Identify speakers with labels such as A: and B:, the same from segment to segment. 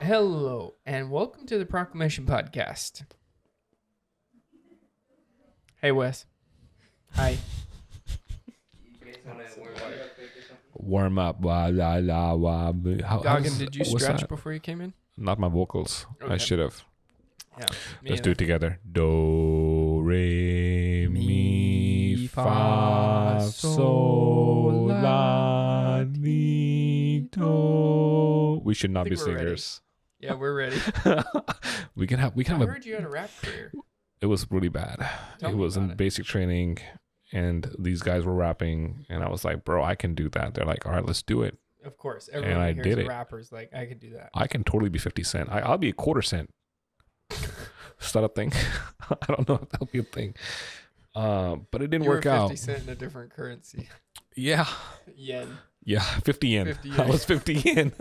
A: Hello, and welcome to the Proclamation Podcast. Hey, Wes. Hi.
B: Warm up.
A: Gagan, did you stretch before you came in?
B: Not my vocals.
A: Okay.
B: I should have.
A: Yeah.
B: Let's do it together. Do, re, mi, fa, sol, la, ti, do. We should not be singers.
A: Yeah, we're ready.
B: we can have
A: I heard you had a rap career.
B: It was really bad. It was in basic training, and these guys were rapping, and I was like, bro, I can do that. They're like, all right, let's do it.
A: Of course. Everyone
B: I
A: hears
B: did it.
A: rappers like, I could do that.
B: I can totally be 50 Cent. I'll be a quarter cent. Is that a thing? I don't know if that'll be a thing. But it didn't work out.
A: 50 Cent in a different currency.
B: Yeah.
A: Yen.
B: Yeah, 50 yen.
A: 50 yen.
B: I was 50 yen.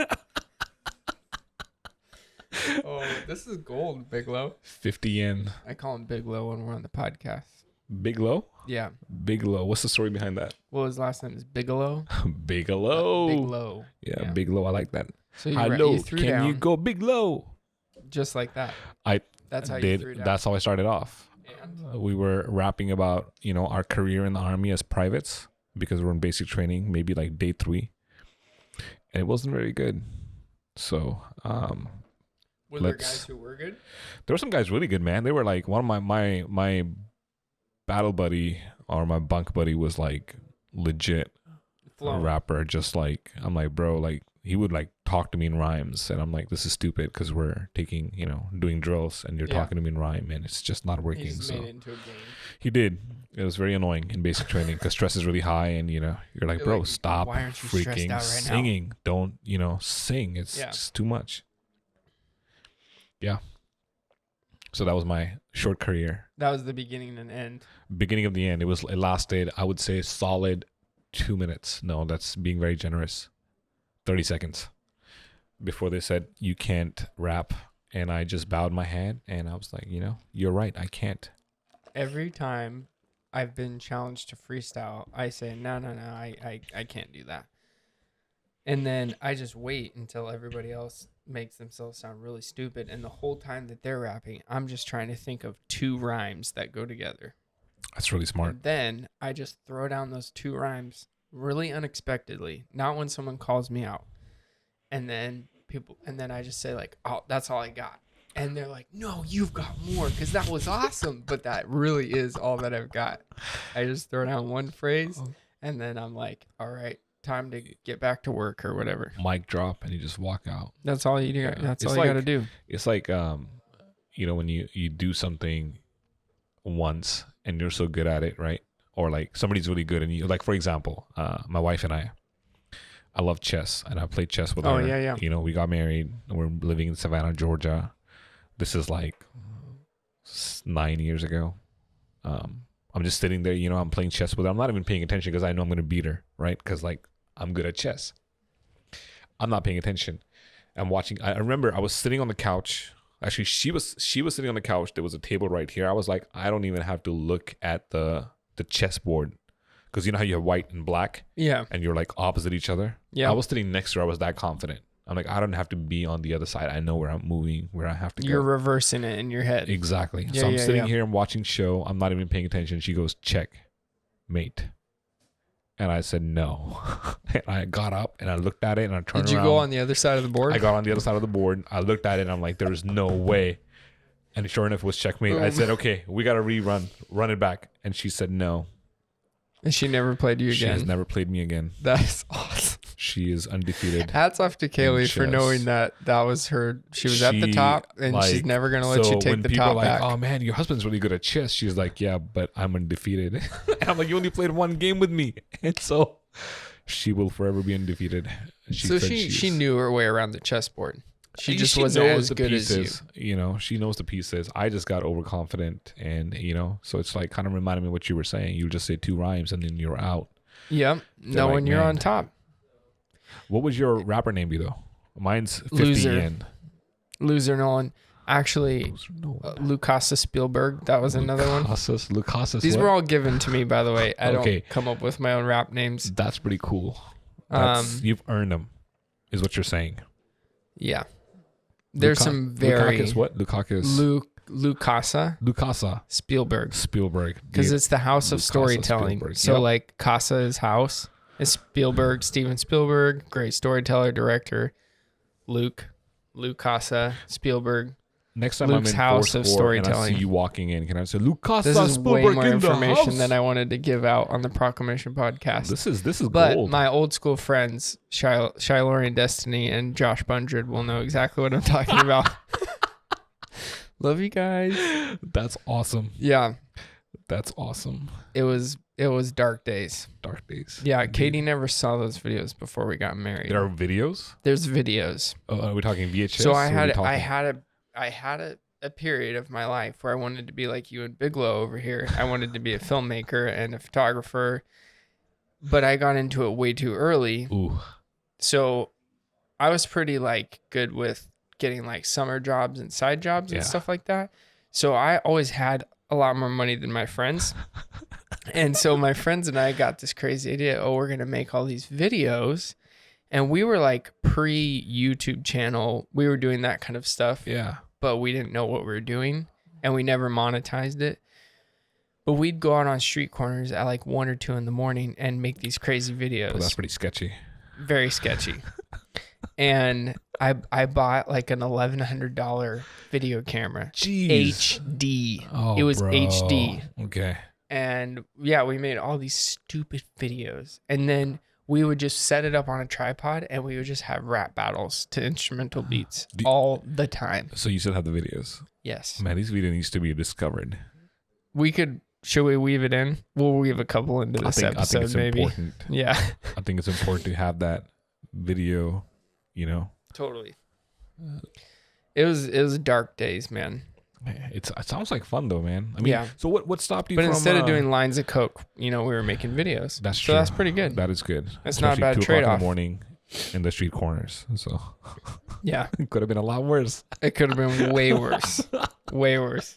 A: Oh, this is gold, Big Low.
B: 50 yen.
A: I call him Big Low when we're on the podcast.
B: Big Low?
A: Yeah.
B: Big Low. What's the story behind that?
A: Well, his last name is Bigelow.
B: Bigelow.
A: Big Low.
B: Yeah, Big Low. I like that.
A: So
B: Hello,
A: you threw
B: can
A: down
B: you go Big Low?
A: just like that. That's how you
B: did.
A: threw down.
B: That's how I started off.
A: And
B: We were rapping about, our career in the Army as privates because we're in basic training, maybe like day 3. And it wasn't very good. So,
A: were there guys who were good?
B: there were some guys really good, man. They were like, one of my battle buddy or my bunk buddy was like legit a rapper. Just like, I'm like, bro, like he would like talk to me in rhymes, and I'm like, this is stupid because we're taking, doing drills, and you're talking to me in rhyme, and it's just not working.
A: He just
B: So
A: made it into a game.
B: he did. It was very annoying in basic training because stress is really high, and you're like,
A: You're
B: bro,
A: like,
B: stop
A: why aren't you stressed
B: freaking
A: out right now?
B: singing. Don't sing. It's just too much. Yeah. So that was my short career.
A: That was the beginning and end.
B: Beginning of the end. It lasted, I would say, solid 2 minutes. No, that's being very generous. 30 seconds before they said you can't rap, and I just bowed my head and I was like, you're right, I can't.
A: Every time I've been challenged to freestyle, I say, no, I can't do that. And then I just wait until everybody else makes themselves sound really stupid. And the whole time that they're rapping, I'm just trying to think of 2 rhymes that go together.
B: That's really smart.
A: And then I just throw down those 2 rhymes really unexpectedly, not when someone calls me out. And then I just say like, oh, that's all I got. And they're like, no, you've got more, because that was awesome. But that really is all that I've got. I just throw down one phrase, and then I'm like, all right, time to get back to work or whatever.
B: Mic drop, and you just walk out.
A: That's all you do.
B: Yeah.
A: That's all you got to do.
B: It's like, when you do something once and you're so good at it, right? Or like somebody's really good, and you, like, for example, my wife and I love chess, and I played chess with her.
A: Oh, yeah.
B: We got married, and we're living in Savannah, Georgia. This is like 9 years ago. I'm just sitting there, I'm playing chess with her. I'm not even paying attention because I know I'm going to beat her, right? Because like I'm good at chess. I'm not paying attention. I'm watching. I remember I was sitting on the couch. Actually, she was sitting on the couch. There was a table right here. I was like, I don't even have to look at the chessboard, because you know how you have white and black.
A: Yeah.
B: And you're like opposite each other.
A: Yeah.
B: I was sitting next to her. I was that confident. I'm like, I don't have to be on the other side. I know where I'm moving, where I have to go.
A: You're reversing it in your head.
B: Exactly.
A: Yeah,
B: so I'm sitting
A: yeah.
B: here and watching show. I'm not even paying attention. She goes, check, mate. And I said, no. And I got up and I looked at it and I turned around.
A: Did you go on the other side of the board?
B: I got on the other side of the board. I looked at it and I'm like, there's no way. And sure enough, it was checkmate.
A: Boom.
B: I said, okay, we got to run it back. And she said, no.
A: And she never played you again?
B: She has never played me again.
A: That's awesome.
B: She is undefeated.
A: Hats off to Kaylee for knowing that was her. She was at the top, and she's never going to let you take the top back.
B: Oh, man, your husband's really good at chess. She's like, yeah, but I'm undefeated. And I'm like, you only played 1 game with me. And so she will forever be undefeated.
A: She knew her way around the chessboard. She just wasn't as good as you.
B: She knows the pieces. I just got overconfident, and so it's like kind of reminded me of what you were saying. You just say 2 rhymes and then you're out.
A: Yep. Knowing you're on top.
B: What would your rapper name be though? Mine's 50
A: Loser.
B: yen.
A: Loser Nolan. Actually, Lucasa Spielberg. That was another one.
B: Lucasa.
A: These were all given to me, by the way. I don't come up with my own rap names.
B: That's pretty cool. You've earned them, is what you're saying.
A: Yeah. There's some very
B: Lukakus, what? Lukakus.
A: Lucasa Spielberg. Because
B: Dude,
A: it's the house of
B: Lucasa
A: storytelling.
B: Spielberg,
A: So
B: yep.
A: like Casa is house. It's Spielberg, Steven Spielberg, great storyteller, director. Lucasa Spielberg.
B: Next time
A: Luke's
B: I'm in
A: house of
B: Foursquare and I
A: storytelling.
B: see you walking in, can I say Lucasa
A: This is way
B: Spielberg
A: more
B: in the
A: information
B: house?
A: than I wanted to give out on the Proclamation podcast.
B: This is
A: But
B: gold.
A: my old school friends, Shylorian Destiny and Josh Bundred, will know exactly what I'm talking about. Love you guys.
B: That's awesome.
A: Yeah.
B: That's awesome.
A: It was dark days.
B: Dark days.
A: Yeah,
B: Indeed.
A: Katie never saw those videos before we got married.
B: There are videos?
A: There's videos.
B: Are we talking VHS?
A: So I had a period of my life where I wanted to be like you and Bigelow over here. I wanted to be a filmmaker and a photographer, but I got into it way too early.
B: Ooh.
A: So I was pretty like good with getting like summer jobs and side jobs and stuff like that. So I always had a lot more money than my friends. And so my friends and I got this crazy idea. Oh, we're going to make all these videos. And we were like pre-YouTube channel. We were doing that kind of stuff.
B: Yeah.
A: But we didn't know what we were doing. And we never monetized it. But we'd go out on street corners at like 1 or 2 in the morning and make these crazy videos.
B: Well, that's pretty sketchy.
A: Very sketchy. And I bought like an $1,100 video camera.
B: Jeez.
A: HD.
B: Oh,
A: It was
B: bro.
A: HD.
B: Okay.
A: And yeah, we made all these stupid videos. And then we would just set it up on a tripod and we would just have rap battles to instrumental beats all the time.
B: So you still have the videos?
A: Yes.
B: Man, these videos needs to be discovered.
A: Should we weave it in? We'll weave a couple into this episode,
B: I think it's
A: maybe.
B: important.
A: Yeah.
B: I think it's important to have that video, you know.
A: Totally. It was dark days, man.
B: It sounds like fun though, man. I mean,
A: Yeah.
B: So what stopped you
A: But
B: from...
A: instead of doing lines of coke, we were making videos.
B: That's
A: so
B: true.
A: that's pretty good.
B: That is good.
A: That's not a bad
B: 2 o'clock
A: trade-off.
B: in the morning in the street corners. So
A: Yeah.
B: it could have been a lot worse.
A: It could have been way worse. Way worse.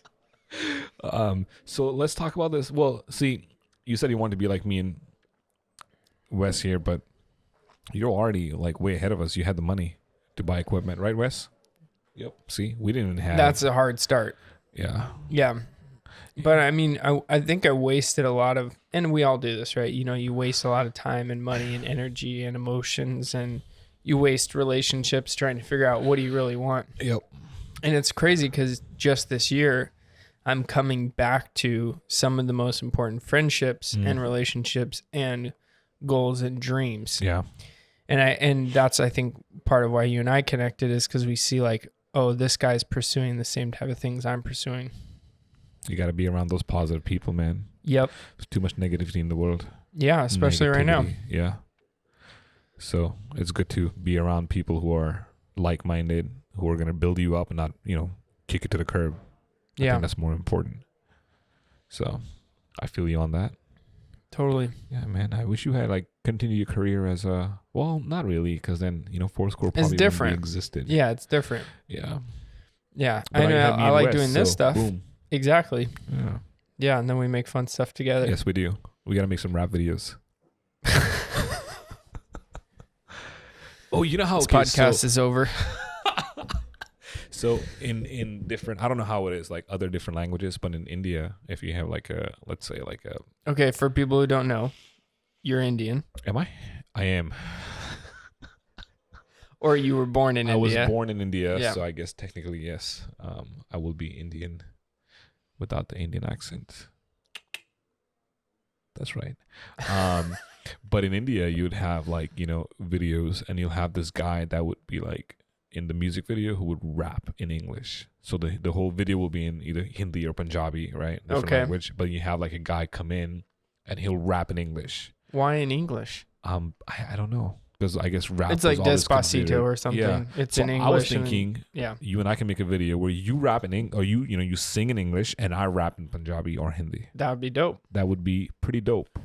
B: So let's talk about this. Well, see, you said you wanted to be like me and Wes here, but you're already like way ahead of us. You had the money to buy equipment, right, Wes? Yep. See, we didn't have...
A: That's a hard start.
B: Yeah.
A: Yeah. But I mean, I think I wasted a lot of, and we all do this, right? You waste a lot of time and money and energy and emotions, and you waste relationships trying to figure out what do you really want.
B: Yep.
A: And it's crazy because just this year, I'm coming back to some of the most important friendships and relationships and goals and dreams.
B: Yeah.
A: And that's, I think, part of why you and I connected is because we see like, oh, this guy's pursuing the same type of things I'm pursuing.
B: You got to be around those positive people, man.
A: Yep.
B: There's too much negativity in the world.
A: Yeah, especially right now.
B: Negativity, yeah. So it's good to be around people who are like-minded, who are going to build you up and not, kick it to the curb. I think that's more important. So I feel you on that.
A: Totally.
B: Yeah, man. I wish you had continued your career as a, well, not really, because then, Foursquare probably
A: It's
B: wouldn't
A: different.
B: be existed.
A: Yeah, it's different.
B: Yeah.
A: Yeah.
B: But
A: I know.
B: had me
A: I
B: and
A: like
B: Wes,
A: doing this
B: so
A: stuff.
B: Boom.
A: Exactly.
B: Yeah.
A: Yeah. And then we make fun stuff together.
B: Yes, we do. We got to make some rap videos. Oh, you know how
A: This podcast is over.
B: So in different, I don't know how it is like other different languages, but in India, if you have let's say
A: Okay, for people who don't know, you're Indian.
B: Am I? I am.
A: Or you were born in
B: I
A: India.
B: was born in India,
A: Yeah.
B: so I guess technically yes. I will be Indian without the Indian accent. That's right. But in India, you'd have videos, and you'll have this guy that would be in the music video who would rap in English. So the whole video will be in either Hindi or Punjabi, right? Different language. But you have a guy come in and he'll rap in English.
A: Why in English?
B: I don't know. Because I guess rap
A: It's
B: was
A: like
B: always
A: Despacito
B: considered-
A: or something.
B: Yeah.
A: It's
B: So
A: in English.
B: I was thinking
A: yeah.
B: you and I can make a video where you rap in English, or you sing in English and I rap in Punjabi or Hindi.
A: That would be dope.
B: That would be pretty dope.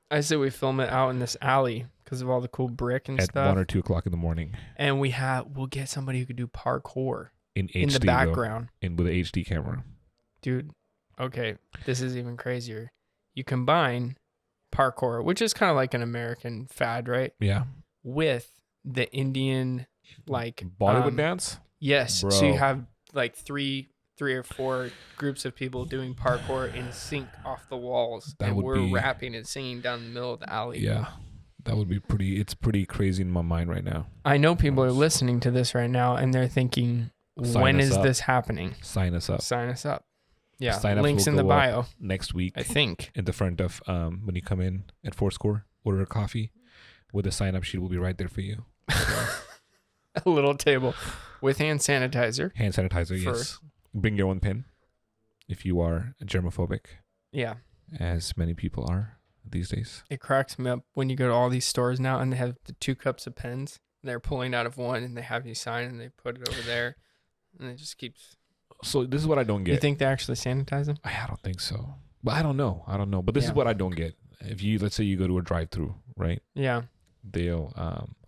A: I say we film it out in this alley because of all the cool brick and
B: At
A: stuff.
B: 1 or 2 o'clock in the morning.
A: And we'll get somebody who could do parkour
B: In HD,
A: in the
B: though.
A: background.
B: With an HD camera.
A: Dude, okay, this is even crazier. You combine parkour, which is kind of like an American fad, right?
B: Yeah.
A: With the Indian like
B: Bollywood dance.
A: Yes.
B: Bro.
A: So you have like three or four groups of people doing parkour in sync off the walls,
B: That
A: and
B: would
A: we're
B: be-
A: rapping and singing down the middle of the alley.
B: Yeah, that would be pretty. It's pretty crazy in my mind right now.
A: I know people are listening to this right now, and they're thinking,
B: Sign
A: when
B: us
A: is
B: up.
A: this happening?
B: Sign us up.
A: Sign us up. Yeah,
B: Sign-ups
A: links
B: will
A: in the
B: go
A: bio.
B: Next week,
A: I think.
B: in the front of when you come in at Fourscore, order a coffee with a sign-up sheet will be right there for you.
A: A little table with hand sanitizer.
B: Hand sanitizer, yes.
A: First.
B: Bring your own pen if you are germophobic,
A: Yeah.
B: as many people are these days.
A: It cracks me up when you go to all these stores now and they have the 2 cups of pens. They're pulling out of one and they have you sign and they put it over there. And it just keeps...
B: So this is what I don't get.
A: You think they actually sanitize them?
B: I don't think so. But I don't know. But this is what I don't get. If you, let's say you go to a drive-through, right?
A: Yeah.
B: They'll,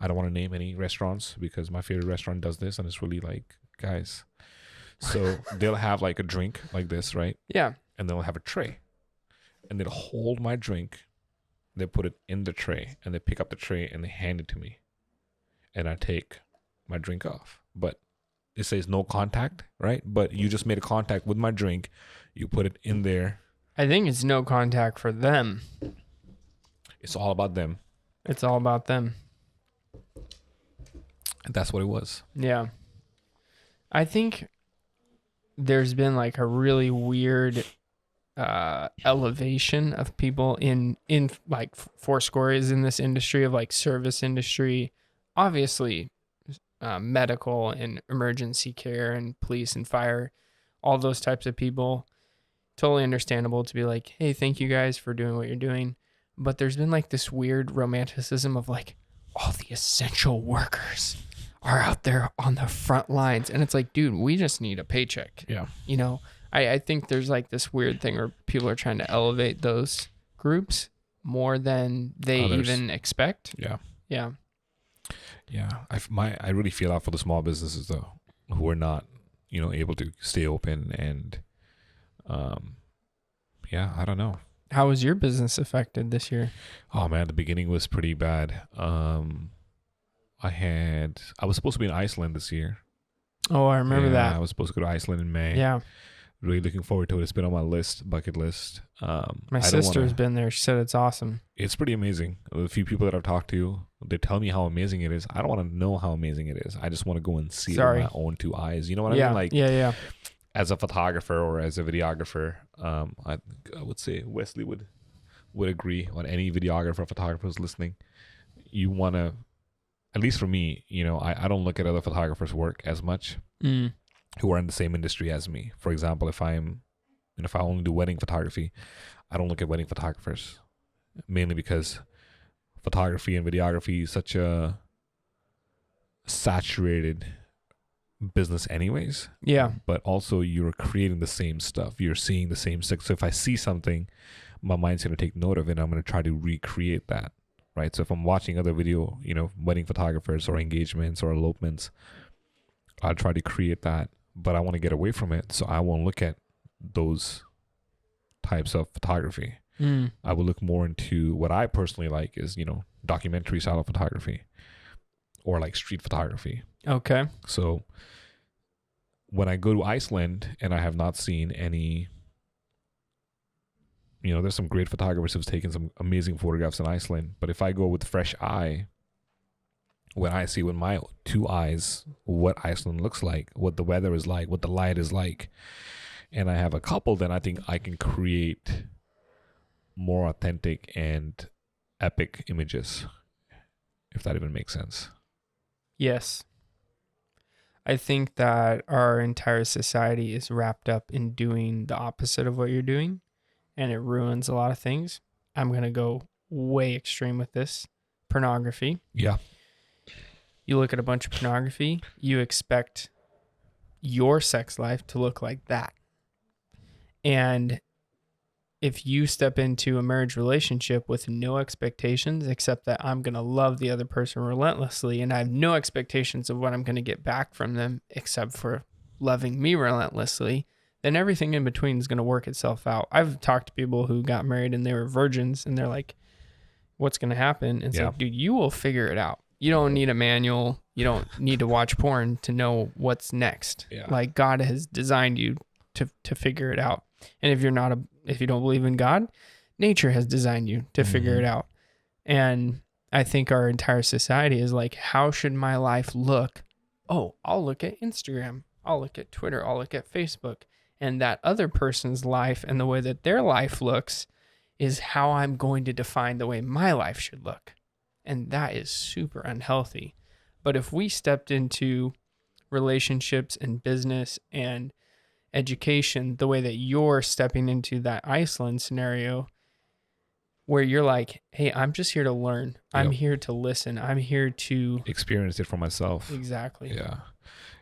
B: I don't want to name any restaurants because my favorite restaurant does this and it's really like, guys. So they'll have like a drink like this, right?
A: Yeah.
B: And they'll have a tray. And they'll hold my drink. They put it in the tray and they pick up the tray and they hand it to me. And I take my drink off. But it says no contact, right? But you just made a contact with my drink. You put it in there.
A: I think it's no contact for them.
B: It's all about them.
A: It's all about them.
B: And that's what it was.
A: Yeah. I think there's been like a really weird elevation of people in like Fourscore is in this industry of like service industry, obviously medical and emergency care and police and fire, all those types of people. Totally understandable to be like, hey, thank you guys for doing what you're doing. But there's been like this weird romanticism of like all the essential workers are out there on the front lines. And it's like, dude, we just need a paycheck.
B: Yeah.
A: You know, I think there's like this weird thing where people are trying to elevate those groups more than they even expect.
B: Yeah.
A: Yeah.
B: Yeah. I really feel out for the small businesses though, who are not, able to stay open and, I don't know.
A: How was your business affected this year?
B: Oh man, the beginning was pretty bad. I was supposed to be in Iceland this year.
A: Oh, I remember that.
B: I was supposed to go to Iceland in May.
A: Yeah.
B: Really looking forward to it. It's been on my bucket list.
A: My sister's been there. She said it's awesome.
B: It's pretty amazing. The few people that I've talked to, they tell me how amazing it is. I don't want to know how amazing it is. I just want to go and see it with my own 2 eyes. You know what I mean? Like,
A: yeah.
B: As a photographer or as a videographer, I would say Wesley would agree on any videographer or photographer who's listening. You want to, at least for me, I don't look at other photographers' work as much who are in the same industry as me. For example, if I only do wedding photography, I don't look at wedding photographers, mainly because photography and videography is such a saturated business anyways.
A: Yeah.
B: But also you're creating the same stuff. You're seeing the same stuff. So if I see something, my mind's going to take note of it and I'm going to try to recreate that, right? So if I'm watching other video, wedding photographers or engagements or elopements, I'll try to create that, but I want to get away from it. So I won't look at those types of photography. I will look more into what I personally like is, documentary style of photography or like street photography.
A: Okay.
B: So when I go to Iceland and I have not seen any, there's some great photographers who've taken some amazing photographs in Iceland. But if I go with fresh eye, when I see with my 2 eyes what Iceland looks like, what the weather is like, what the light is like, and I have a couple, then I think I can create more authentic and epic images, if that even makes sense.
A: Yes. I think that our entire society is wrapped up in doing the opposite of what you're doing, and it ruins a lot of things. I'm going to go way extreme with this. Pornography.
B: Yeah.
A: You look at a bunch of pornography, you expect your sex life to look like that. And if you step into a marriage relationship with no expectations except that I'm going to love the other person relentlessly and I have no expectations of what I'm going to get back from them except for loving me relentlessly, then everything in between is going to work itself out. I've talked to people who got married and they were virgins and they're like, what's going to happen? And it's like, dude, you will figure it out. You don't need a manual. You don't need to watch porn to know what's next.
B: Yeah.
A: Like God has designed you to figure it out. And if you don't believe in God, nature has designed you to figure it out. And I think our entire society is like, how should my life look? Oh, I'll look at Instagram. I'll look at Twitter. I'll look at Facebook. And that other person's life and the way that their life looks is how I'm going to define the way my life should look. And that is super unhealthy. But if we stepped into relationships and business and education the way that you're stepping into that Iceland scenario, where you're like, hey, I'm just here to learn. I'm here to listen. I'm here to
B: experience it for myself.
A: Exactly.
B: Yeah.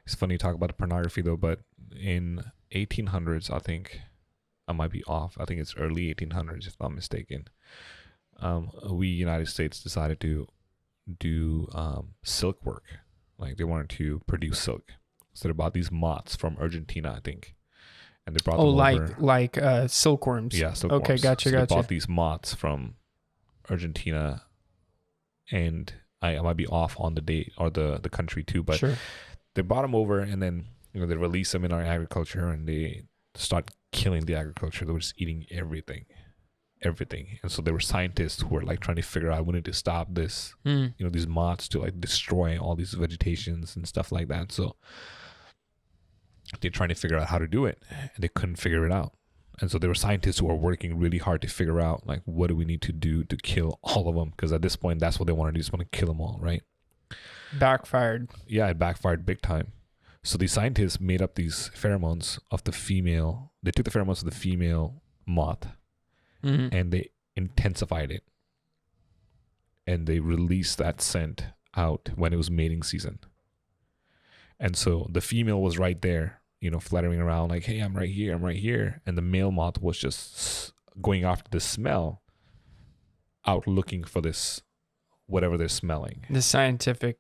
B: It's funny you talk about the pornography though, but in 1800s, I think I might be off. I think it's early 1800s, if I'm mistaken. We United States decided to do silk work. Like they wanted to produce silk. So they bought these moths from Argentina, I think. And they brought them over.
A: like silkworms.
B: Yeah, silkworms.
A: Okay, gotcha.
B: They bought these moths from Argentina, and I might be off on the date or the country too, but
A: sure.
B: They brought them over, and then they release them in our agriculture, and they start killing the agriculture. They were just eating everything. And so there were scientists who were like trying to figure out, we need to stop this, these moths to like destroy all these vegetations and stuff like that. So they're trying to figure out how to do it, and they couldn't figure it out. And so there were scientists who were working really hard to figure out, like, what do we need to do to kill all of them? Because at this point, that's what they want to do, just want to kill them all, right?
A: Backfired.
B: Yeah, it backfired big time. So these scientists made up these pheromones of the female. They took the pheromones of the female moth, and they intensified it. And they released that scent out when it was mating season. And so the female was right there, fluttering around like, hey, I'm right here. And the male moth was just going after the smell, out looking for this, whatever they're smelling.
A: The scientific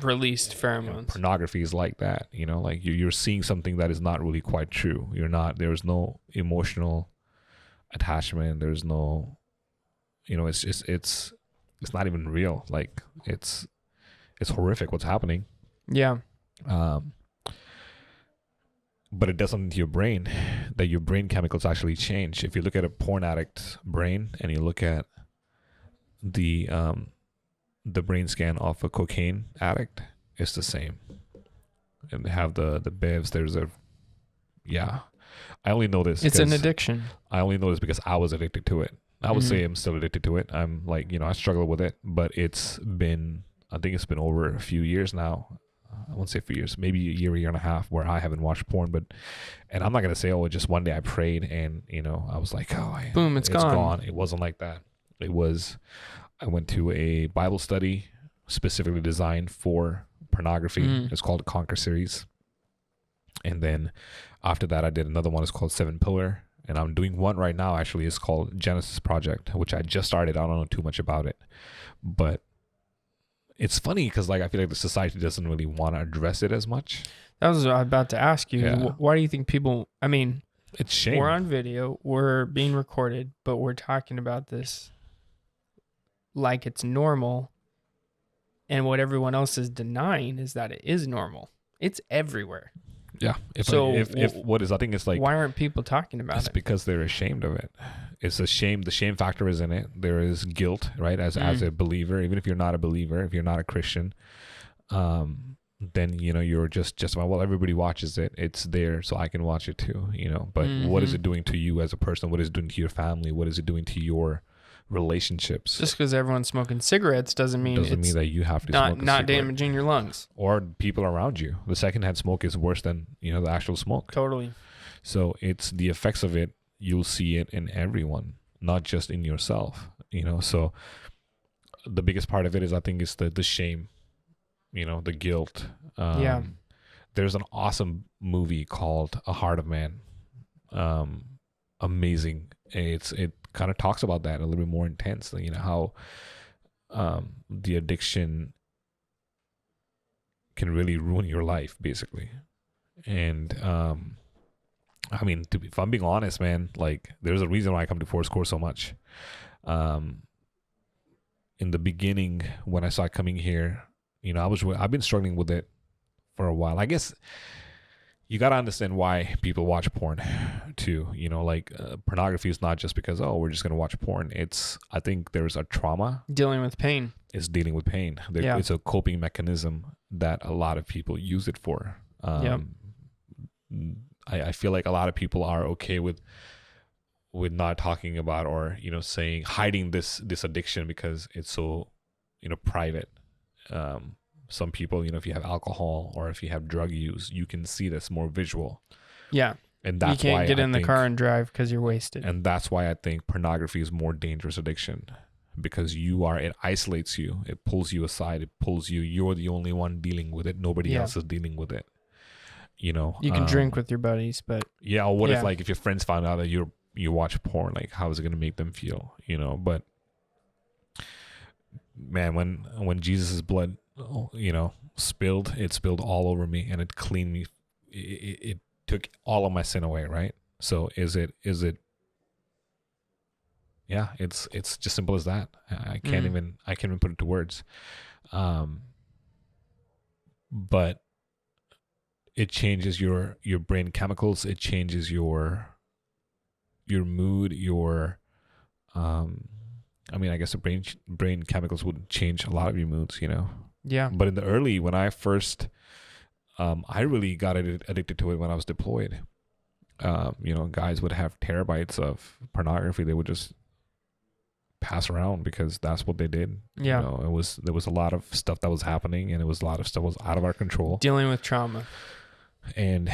A: released pheromones.
B: Pornography is like that, like you're seeing something that is not really quite true. There's no emotional attachment. There's no, it's not even real. Like it's horrific what's happening.
A: Yeah.
B: But it does something to your brain, that your brain chemicals actually change. If you look at a porn addict's brain and you look at the brain scan of a cocaine addict, it's the same. And they have the bevs. I only know this.
A: It's an addiction.
B: I only know this because I was addicted to it. I would say I'm still addicted to it. I'm like, I struggle with it, but I think it's been over a few years now. I won't say a few years, maybe a year and a half where I haven't watched porn, and I'm not going to say, just one day I prayed and, I was like,
A: boom, it's gone.
B: It wasn't like that. I went to a Bible study specifically designed for pornography. It's called the Conquer series. And then after that, I did another one. It's called 7 Pillar. And I'm doing one right now, actually. It's called Genesis Project, which I just started. I don't know too much about it. But it's funny because I feel like the society doesn't really want to address it as much.
A: That was what I was about to ask you.
B: Yeah.
A: Why do you think people,
B: it's shame.
A: We're on video, we're being recorded, but we're talking about this like it's normal. And what everyone else is denying is that it is normal. It's everywhere.
B: Yeah. I think it's like,
A: why aren't people talking about it?
B: It's because they're ashamed of it. It's a shame. The shame factor is in it. There is guilt, right? As a believer, even if you're not a believer, if you're not a Christian, then, you're just, well, everybody watches it. It's there, so I can watch it too, but what is it doing to you as a person? What is it doing to your family? What is it doing to your relationships?
A: Just because everyone's smoking cigarettes doesn't mean
B: that you have to
A: not
B: smoke a
A: damaging your lungs
B: or people around you. The secondhand smoke is worse than the actual smoke.
A: Totally.
B: So it's the effects of it. You'll see it in everyone, not just in yourself. So the biggest part of it is, I think, is the shame, the guilt. There's an awesome movie called A Heart of Man. Amazing. It kind of talks about that a little bit more intensely, how the addiction can really ruin your life, basically. And if I'm being honest, man, like there's a reason why I come to Fourscore so much. In the beginning, when I started coming here, I've been struggling with it for a while. I guess you got to understand why people watch porn too. Pornography is not just because, we're just going to watch porn. I think there's a trauma.
A: Dealing with pain.
B: It's dealing with pain. It's a coping mechanism that a lot of people use it for. I feel like a lot of people are okay with not talking about, or hiding this addiction because it's so private. Some people, if you have alcohol or if you have drug use, you can see this more visual.
A: Yeah.
B: And that's
A: you
B: why
A: can't get in the car and drive because you're wasted.
B: And that's why I think pornography is more dangerous addiction, because it isolates you. It pulls you aside. It pulls you. You're the only one dealing with it. Nobody else is dealing with it. You can
A: drink with your buddies, but
B: or if your friends found out that you watch porn, like, how is it going to make them feel? But man, when Jesus' blood, spilled, it spilled all over me, and it cleaned me. It took all of my sin away, right? So is it yeah, it's just simple as that. I can't even put it to words. But it changes your brain chemicals. It changes your mood, I guess the brain chemicals would change a lot of your moods,
A: Yeah.
B: But when I first, I really got addicted to it when I was deployed. Guys would have terabytes of pornography. They would just pass around because that's what they did.
A: Yeah.
B: There was a lot of stuff that was happening, and it was a lot of stuff was out of our control.
A: Dealing with trauma.
B: And,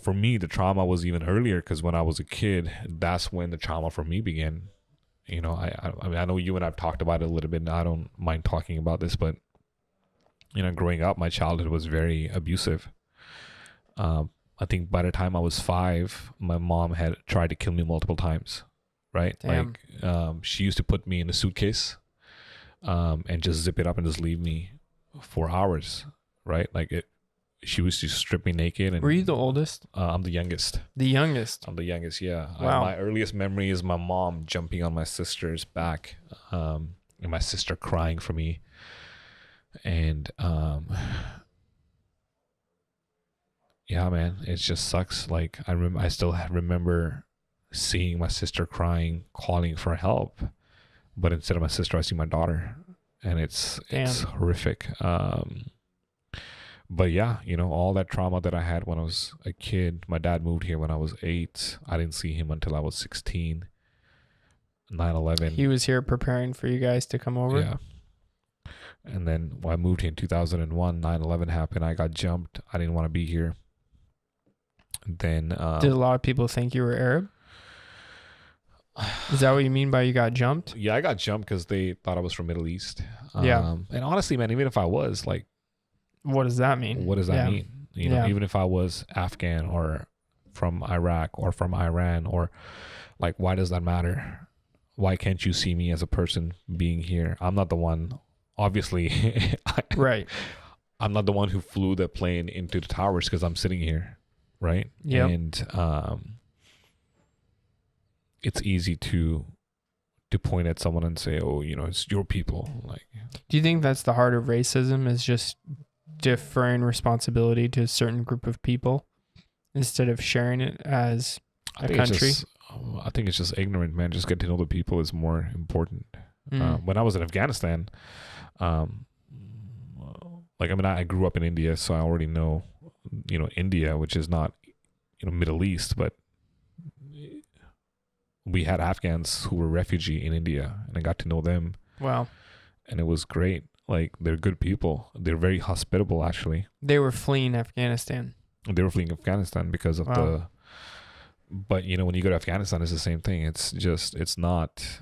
B: for me, the trauma was even earlier, because when I was a kid, that's when the trauma for me began. I know you and I've talked about it a little bit, and I don't mind talking about this, but, growing up, my childhood was very abusive. I think by the time I was 5, my mom had tried to kill me multiple times, right?
A: Damn.
B: Like, she used to put me in a suitcase, and just zip it up and just leave me for hours, right? She used to strip me naked. And
A: were you the oldest?
B: I'm the youngest.
A: The youngest?
B: I'm the youngest, yeah.
A: Wow.
B: My earliest memory is my mom jumping on my sister's back, and my sister crying for me. And yeah, man, it just sucks. Like, I still remember seeing my sister crying, calling for help, but instead of my sister, I see my daughter, and it's horrific. But yeah, all that trauma that I had when I was a kid. My dad moved here when I was 8. I didn't see him until I was 16. 9/11.
A: He was here preparing for you guys to come over?
B: Yeah. And then when I moved here in 2001, 9/11 happened. I got jumped. I didn't want to be here. Then
A: did a lot of people think you were Arab? Is that what you mean by you got jumped?
B: Yeah, I got jumped because they thought I was from Middle East.
A: Yeah.
B: And honestly, man, even if I was, like,
A: what does that mean?
B: What does that mean? Even if I was Afghan or from Iraq or from Iran, or like, why does that matter? Why can't you see me as a person being here? I'm not the one, obviously.
A: Right.
B: I'm not the one who flew the plane into the towers because I'm sitting here. Right.
A: Yeah.
B: And it's easy to point at someone and say, oh, it's your people. Like,
A: do you think that's the heart of racism, is just deferring responsibility to a certain group of people instead of sharing it as a country?
B: I think it's just ignorant, man. Just get to know the people is more important. When I was in Afghanistan, I grew up in India, so I already know, India, which is not, Middle East, but we had Afghans who were refugee in India, and I got to know them.
A: Wow.
B: And it was great. Like, they're good but very hospitable, actually.
A: They were fleeing Afghanistan.
B: They were fleeing Afghanistan because of but when you go to Afghanistan, it's the same thing. It's not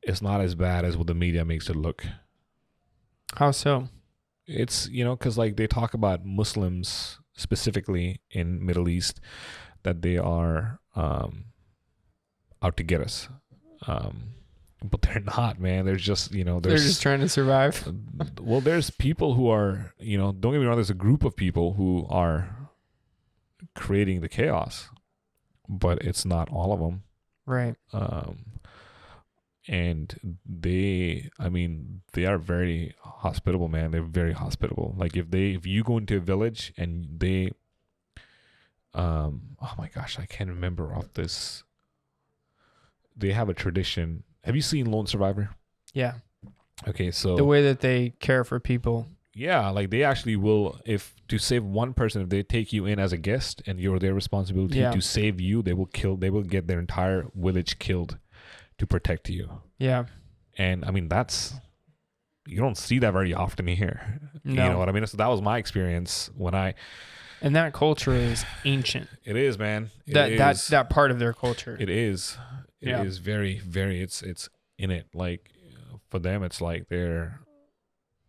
B: as bad as what the media makes it look.
A: How so?
B: It's, because like they talk about Muslims specifically in Middle East, that they are out to get us. But they're not, man. They're just, they're
A: just trying to survive.
B: Well, there's people who are, don't get me wrong, there's a group of people who are creating the chaos, but it's not all of them.
A: Right.
B: And they are very hospitable, man. They're very hospitable. Like if you go into a village and they, oh my gosh, I can't remember off this. They have a tradition. Have you seen Lone Survivor?
A: Yeah.
B: Okay, so
A: The way that they care for people.
B: yeah, like they actually will, if to save one person, if they take you in as a guest and you're their responsibility to save you, they will get their entire village killed to protect you.
A: Yeah.
B: And I mean, you don't see that very often here.
A: No.
B: You know what I mean? So that was my experience
A: and that culture is ancient.
B: It is, man.
A: That part of their culture.
B: It is. It is very, very, it's in it. Like for them, it's like they're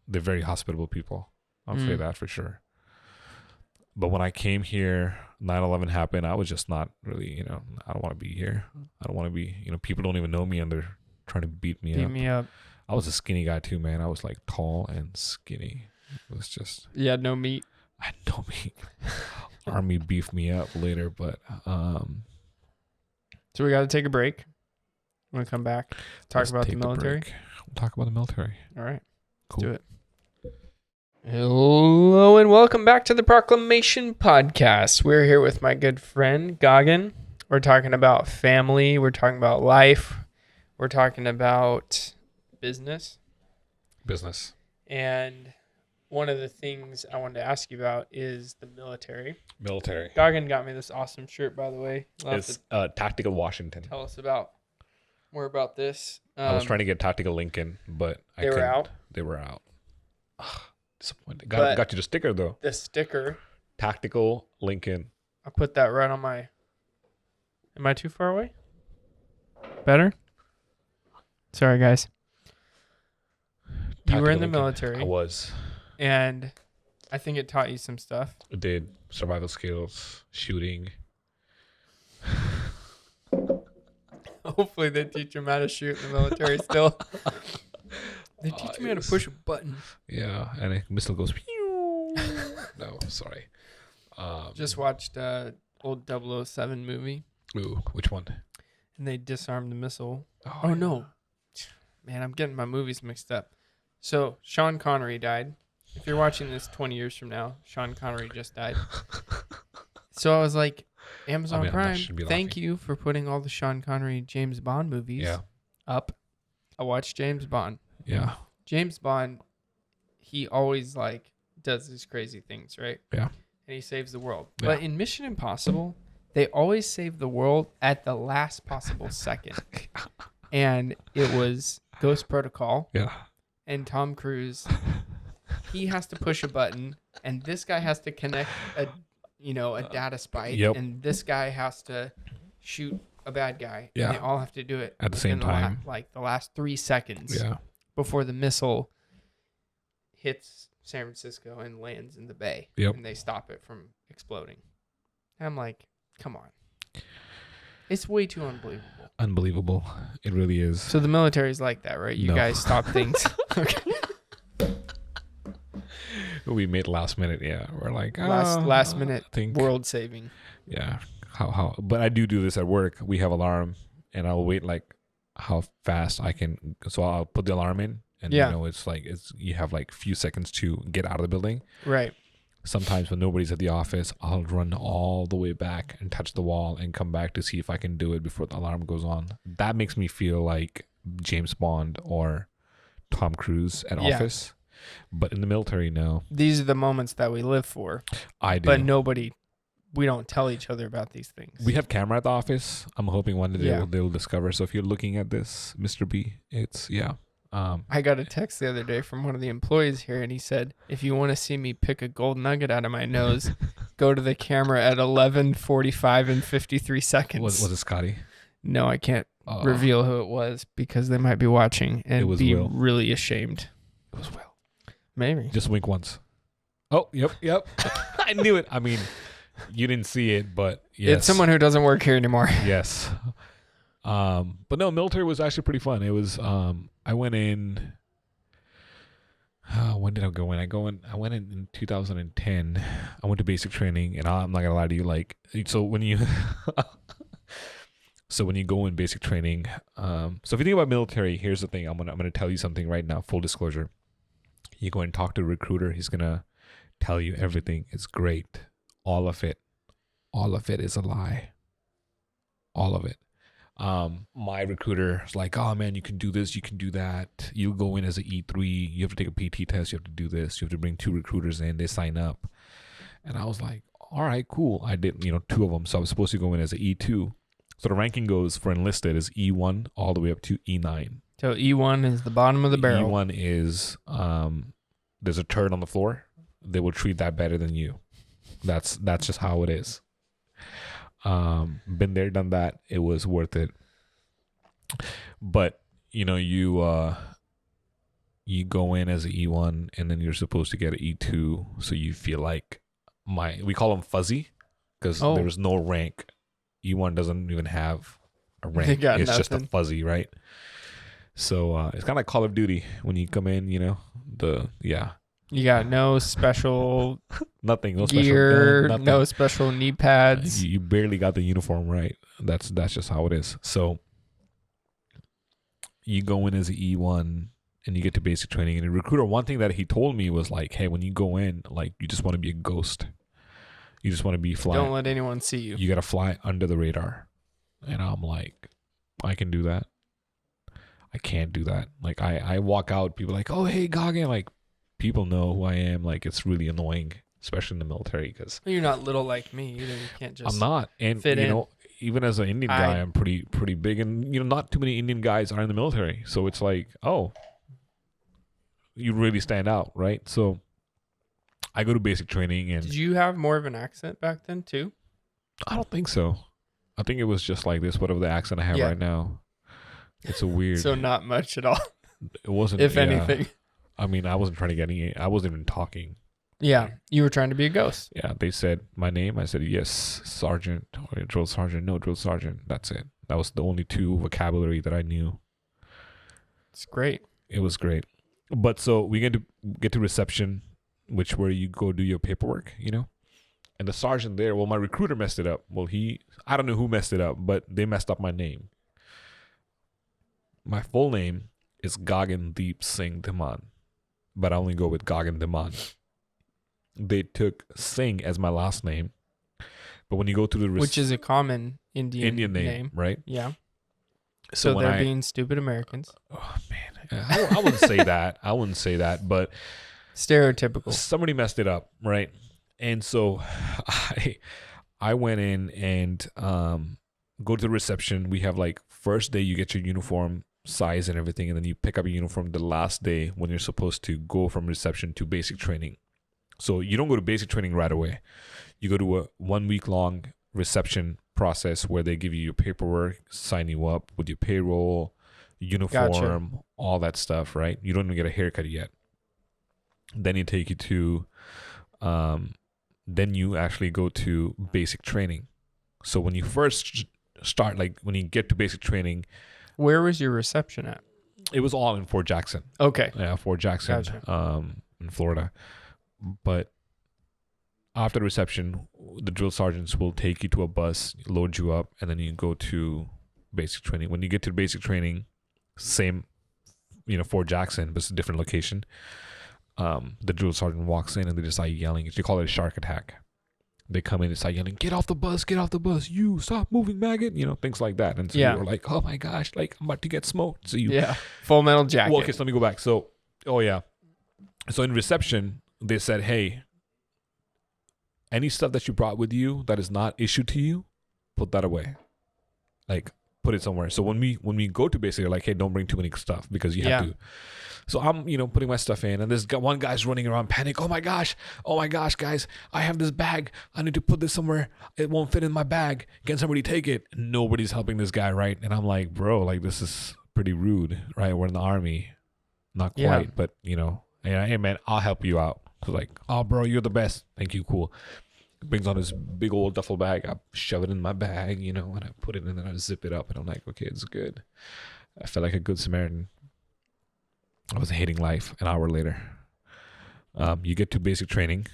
B: very hospitable people. I'll say that for sure. But when I came here, 9/11 happened. I was just not really, I don't want to be here. I don't want to be, people don't even know me and they're trying to beat me up. I was a skinny guy too, man. I was like tall and skinny. It was just.
A: You had no meat.
B: I had no meat. Army beefed me up later, but.
A: So we got to take a break. Want to come back? Talk about the military?
B: We'll talk about the military.
A: All right.
B: Cool.
A: Let's do it. Hello and welcome back to the Proclamation Podcast. We're here with my good friend, Gagan. We're talking about family. We're talking about life. We're talking about business. And one of the things I wanted to ask you about is the military. Gagan got me this awesome shirt, by the way.
B: It's Tactical Washington.
A: Tell us more about this.
B: I was trying to get Tactical Lincoln, but
A: they were out.
B: They were out. Ugh, disappointed. Got you the sticker though.
A: The sticker.
B: Tactical Lincoln.
A: I'll put that right on my. Am I too far away? Better? Sorry, guys. You were in the military.
B: I was.
A: And I think it taught you some stuff.
B: It did. Survival skills, shooting.
A: Hopefully they teach him how to shoot in the military still. They teach me how to push a button.
B: Yeah, and a missile goes. Pew! No, sorry.
A: Just watched old 007 movie.
B: Ooh, which one?
A: And they disarmed the missile. Oh no. Man, I'm getting my movies mixed up. So, Sean Connery died. If you're watching this 20 years from now, Sean Connery just died. So I was like, Amazon Prime, thank you for putting all the Sean Connery James Bond movies up. I watched James Bond.
B: Yeah.
A: James Bond, he always like does these crazy things, right?
B: Yeah.
A: And he saves the world.
B: Yeah.
A: But in Mission Impossible, they always save the world at the last possible second. And it was Ghost Protocol.
B: Yeah.
A: And Tom Cruise, he has to push a button, and this guy has to connect a data spike, and this guy has to shoot a bad guy.
B: Yeah.
A: And they all have to do it
B: at the same time.
A: The last 3 seconds before the missile hits San Francisco and lands in the bay.
B: Yep.
A: And they stop it from exploding. And I'm like, come on. It's way too unbelievable.
B: Unbelievable. It really is.
A: So the military's like that, right? You guys stop things. Okay.
B: We made last minute, yeah. We're like
A: last minute world saving.
B: Yeah. How but I do this at work. We have alarm and I'll wait like how fast I can, so I'll put the alarm in and it's you have like few seconds to get out of the building.
A: Right.
B: Sometimes when nobody's at the office, I'll run all the way back and touch the wall and come back to see if I can do it before the alarm goes on. That makes me feel like James Bond or Tom Cruise at office. But in the military, no.
A: These are the moments that we live for.
B: I do.
A: But we don't tell each other about these things.
B: We have camera at the office. I'm hoping one day they'll discover. So if you're looking at this, Mr. B, it's, I
A: got a text the other day from one of the employees here, and he said, if you want to see me pick a gold nugget out of my nose, go to the camera at 11:45 and 53 seconds.
B: Was it Scotty?
A: No, I can't reveal who it was because they might be watching and be really ashamed.
B: It was Will.
A: Maybe.
B: Just wink once. Oh, yep. I knew it. I mean, you didn't see it, but yes.
A: It's someone who doesn't work here anymore.
B: Yes. But no, military was actually pretty fun. It was, I went in, when did I go in? I went in 2010. I went to basic training, and I'm not gonna lie to you, like, so when you, So when you go in basic training, so if you think about military, here's the thing. I'm gonna tell you something right now. Full disclosure. You go and talk to a recruiter. He's gonna tell you everything is great. All of it is a lie. All of it. My recruiter is like, oh man, you can do this, you can do that. You go in as an E3. You have to take a PT test. You have to do this. You have to bring 2 recruiters in. They sign up. And I was like, all right, cool. I did, 2 of them. So I was supposed to go in as an E2. So the ranking goes for enlisted is E1 all the way up to E9.
A: So E1 is the bottom of the barrel.
B: E1 is there's a turd on the floor. They will treat that better than you. That's just how it is. Been there, done that. It was worth it. But you go in as an E1 and then you're supposed to get an E2. So you feel like we call them fuzzy because there was no rank. E1 doesn't even have a rank. It's just a fuzzy, right? So it's kind of like Call of Duty when you come in, you got no special
A: nothing, no
B: gear,
A: special gun, no special knee pads.
B: You barely got the uniform right. That's just how it is. So you go in as an E1 and you get to basic training. And the recruiter, one thing that he told me was like, hey, when you go in, like you just want to be a ghost. You just want to be flying.
A: Don't let anyone see you.
B: You got to fly under the radar. And I'm like, I can do that. I can't do that. Like I walk out, people are like, oh, hey, Gagan. Like people know who I am. Like it's really annoying, especially in the military. Because
A: you're not little like me either. You can't just
B: I'm not. And
A: fit in.
B: Even as an Indian guy, I'm pretty big. And, not too many Indian guys are in the military. So it's like, oh, you really stand out, right? So I go to basic training. And
A: did you have more of an accent back then too?
B: I don't think so. I think it was just like this, whatever the accent I have right now. It's a weird.
A: So not much at all.
B: It wasn't.
A: If anything.
B: I mean, I wasn't trying to get any. I wasn't even talking.
A: Yeah, you were trying to be a ghost.
B: Yeah, they said my name. I said yes, sergeant or drill sergeant. No, drill sergeant. That's it. That was the only 2 vocabulary that I knew.
A: It's great.
B: It was great. But so we get to reception, where you go do your paperwork, and the sergeant there. Well, my recruiter messed it up. Well, I don't know who messed it up, but they messed up my name. My full name is Gagan Dhiman, but I only go with Gagan Dhiman. They took Singh as my last name, but when you go to the
A: which is a common Indian name,
B: right?
A: Yeah. So they're being stupid Americans.
B: Oh man, I wouldn't say that. I wouldn't say that, but
A: stereotypical.
B: Somebody messed it up, right? And so I went in and go to the reception. We have like first day you get your uniform size and everything, and then you pick up a uniform the last day when you're supposed to go from reception to basic training. So you don't go to basic training right away. You go to a 1 week long reception process where they give you your paperwork, sign you up with your payroll, uniform, all that stuff, right? You don't even get a haircut yet. Then you take you to, then you actually go to basic training. So when you first start, like when you get to basic training.
A: Where was your reception at?
B: It was all in Fort Jackson.
A: Okay.
B: Yeah, Fort Jackson, in Florida. But after reception, the drill sergeants will take you to a bus, load you up, and then you go to basic training. When you get to basic training, same, Fort Jackson, but it's a different location. The drill sergeant walks in and they just start yelling. They call it a shark attack. They come in and start yelling, get off the bus, you stop moving, maggot, things like that. And so you're like, oh my gosh, like I'm about to get smoked. So
A: Full Metal Jacket.
B: Well, okay, so let me go back. So, so in reception, they said, hey, any stuff that you brought with you that is not issued to you, put that away. Like, put it somewhere. So when we go to basic, they're like, hey, don't bring too many stuff because you have to. So I'm, putting my stuff in, and this one guy's running around panic. Oh my gosh, guys, I have this bag. I need to put this somewhere. It won't fit in my bag. Can somebody take it? Nobody's helping this guy, right? And I'm like, bro, like this is pretty rude, right? We're in the Army. Not quite, but hey man, I'll help you out. So like, oh bro, you're the best. Thank you, cool. Brings on this big old duffel bag. I shove it in my bag, and I put it in and I zip it up, and I'm like, okay, it's good. I felt like a good Samaritan. I was hating life. An hour later, you get to basic training.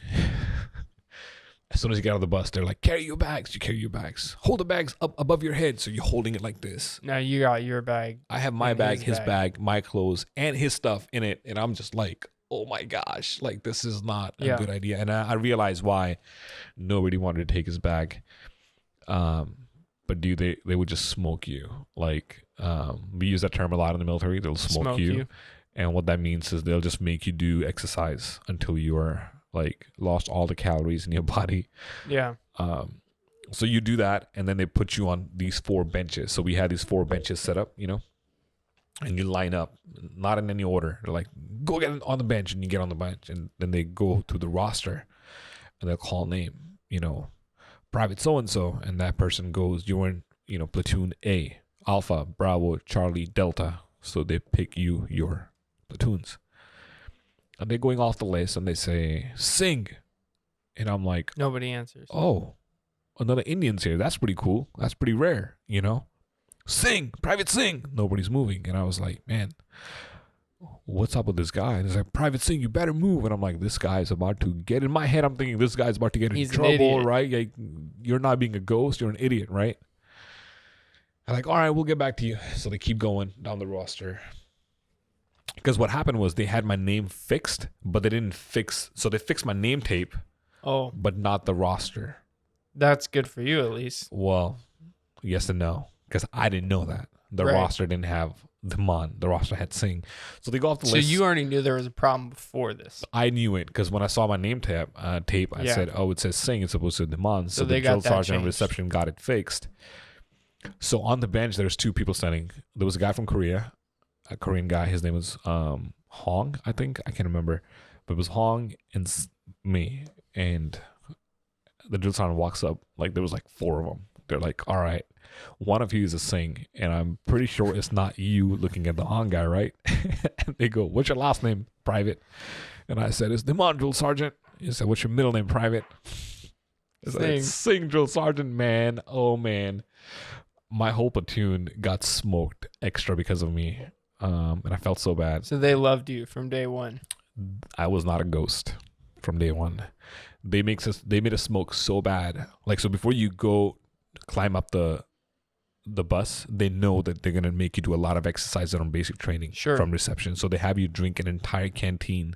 B: As soon as you get out of the bus, they're like, carry your bags. You carry your bags. Hold the bags up above your head. So you're holding it like this.
A: Now you got your bag.
B: I have my bag, his bag, my clothes, and his stuff in it. And I'm just like, oh my gosh, like this is not a good idea. And I realized why nobody wanted to take his bag. But dude, they would just smoke you. Like, we use that term a lot in the military. They'll smoke you. And what that means is they'll just make you do exercise until you are like lost all the calories in your body.
A: Yeah.
B: So you do that, and then they put you on these 4 benches. So we had these 4 benches set up, you know, and you line up, not in any order. They're like, go get on the bench, and you get on the bench, and then they go to the roster, and they'll call name, you know, Private so-and-so, and that person goes, you're in, you know, platoon A, Alpha, Bravo, Charlie, Delta. So they pick you your platoons. And they're going off the list, and they say, sing. And I'm like,
A: nobody answers.
B: Oh, another Indian's here. That's pretty cool. That's pretty rare, you know? Sing, Private sing. Nobody's moving. And I was like, man, what's up with this guy? And he's like, Private sing, you better move. And I'm like, this guy's about to get in my head. I'm thinking this guy's about to get in trouble, right? Like, you're not being a ghost. You're an idiot, right? I'm like, all right, we'll get back to you. So they keep going down the roster. Because what happened was they had my name fixed, but they didn't fix. So they fixed my name tape, but not the roster.
A: That's good for you, at least.
B: Well, yes and no, because I didn't know that. The roster didn't have Dhiman. The roster had Singh. So they go off the list.
A: So you already knew there was a problem before this.
B: I knew it because when I saw my name tape, I said, oh, it says Singh. It's supposed to be Dhiman. So the drill sergeant and reception got it fixed. So on the bench, there's 2 people standing. There was a guy from Korea, a Korean guy. His name was Hong, I think. I can't remember. But it was Hong and me. And the drill sergeant walks up. Like, there was like 4 of them. They're like, all right, one of you is a Singh. And I'm pretty sure it's not you looking at the Hong guy, right? And they go, what's your last name, Private? And I said, it's Dhiman, drill sergeant. He said, what's your middle name, Private? It's like, Singh, drill sergeant, man. Oh, man. My whole platoon got smoked extra because of me. And I felt so bad.
A: So they loved you from day one.
B: I was not a ghost from day one. They made us smoke so bad. Like, so before you go climb up the bus, they know that they're going to make you do a lot of exercises on basic training from reception. So they have you drink an entire canteen,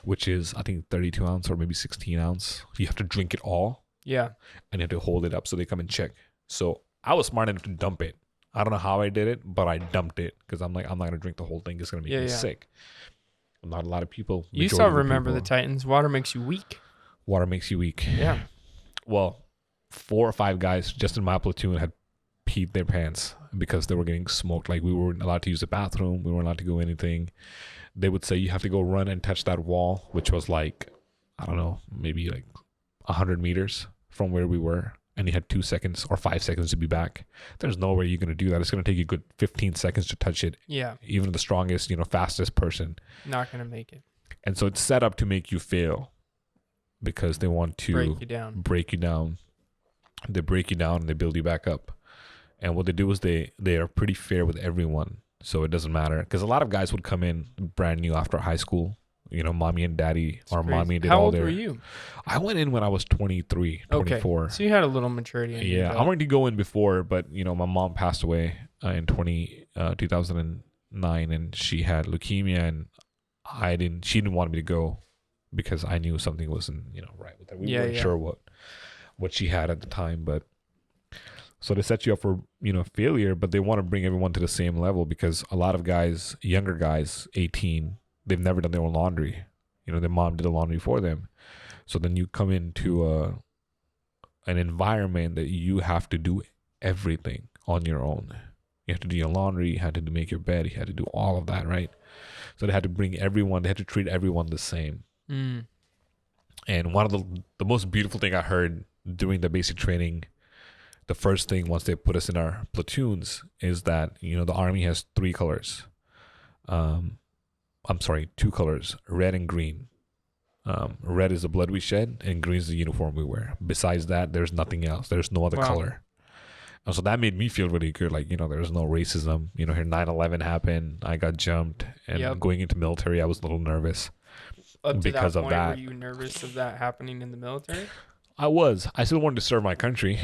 B: which is, I think, 32 ounce or maybe 16 ounce. You have to drink it all.
A: Yeah.
B: And you have to hold it up so they come and check. So I was smart enough to dump it. I don't know how I did it, but I dumped it because I'm like, I'm not going to drink the whole thing. It's going to make me sick. Not a lot of people.
A: You saw Remember the Titans. Water makes you weak.
B: Water makes you weak.
A: Yeah.
B: Well, 4 or 5 guys just in my platoon had peed their pants because they were getting smoked. Like, we weren't allowed to use the bathroom. We weren't allowed to go anything. They would say, you have to go run and touch that wall, which was like, I don't know, maybe like 100 meters from where we were. And you had 2 seconds or 5 seconds to be back. There's no way you're going to do that. It's going to take you a good 15 seconds to touch it.
A: Yeah.
B: Even the strongest, fastest person.
A: Not going to make it.
B: And so it's set up to make you fail because they want to break you down. They break you down and they build you back up. And what they do is they are pretty fair with everyone. So it doesn't matter. Because a lot of guys would come in brand new after high school. Mommy and daddy mommy did all their...
A: How old were you?
B: I went in when I was 23, 24.
A: So you had a little maturity.
B: Yeah, I wanted to go in before, but, my mom passed away in 2009, and she had leukemia, and she didn't want me to go because I knew something wasn't, right with her. We weren't sure what she had at the time, but... So they set you up for, failure, but they want to bring everyone to the same level because a lot of guys, younger guys, 18... they've never done their own laundry. Their mom did the laundry for them. So then you come into an environment that you have to do everything on your own. You have to do your laundry, you had to make your bed, you had to do all of that, right? So they had to bring everyone, they had to treat everyone the same.
A: Mm.
B: And one of the most beautiful thing I heard during the basic training, the first thing once they put us in our platoons is that, the Army has 3 colors. 2 colors, red and green. Red is the blood we shed, and green is the uniform we wear. Besides that, there's nothing else. There's no other color. And so that made me feel really good. Like, there's no racism. Here 9/11 happened. I got jumped. And going into military, I was a little nervous.
A: Up to because that point, of that. Were you nervous of that happening in the military?
B: I still wanted to serve my country.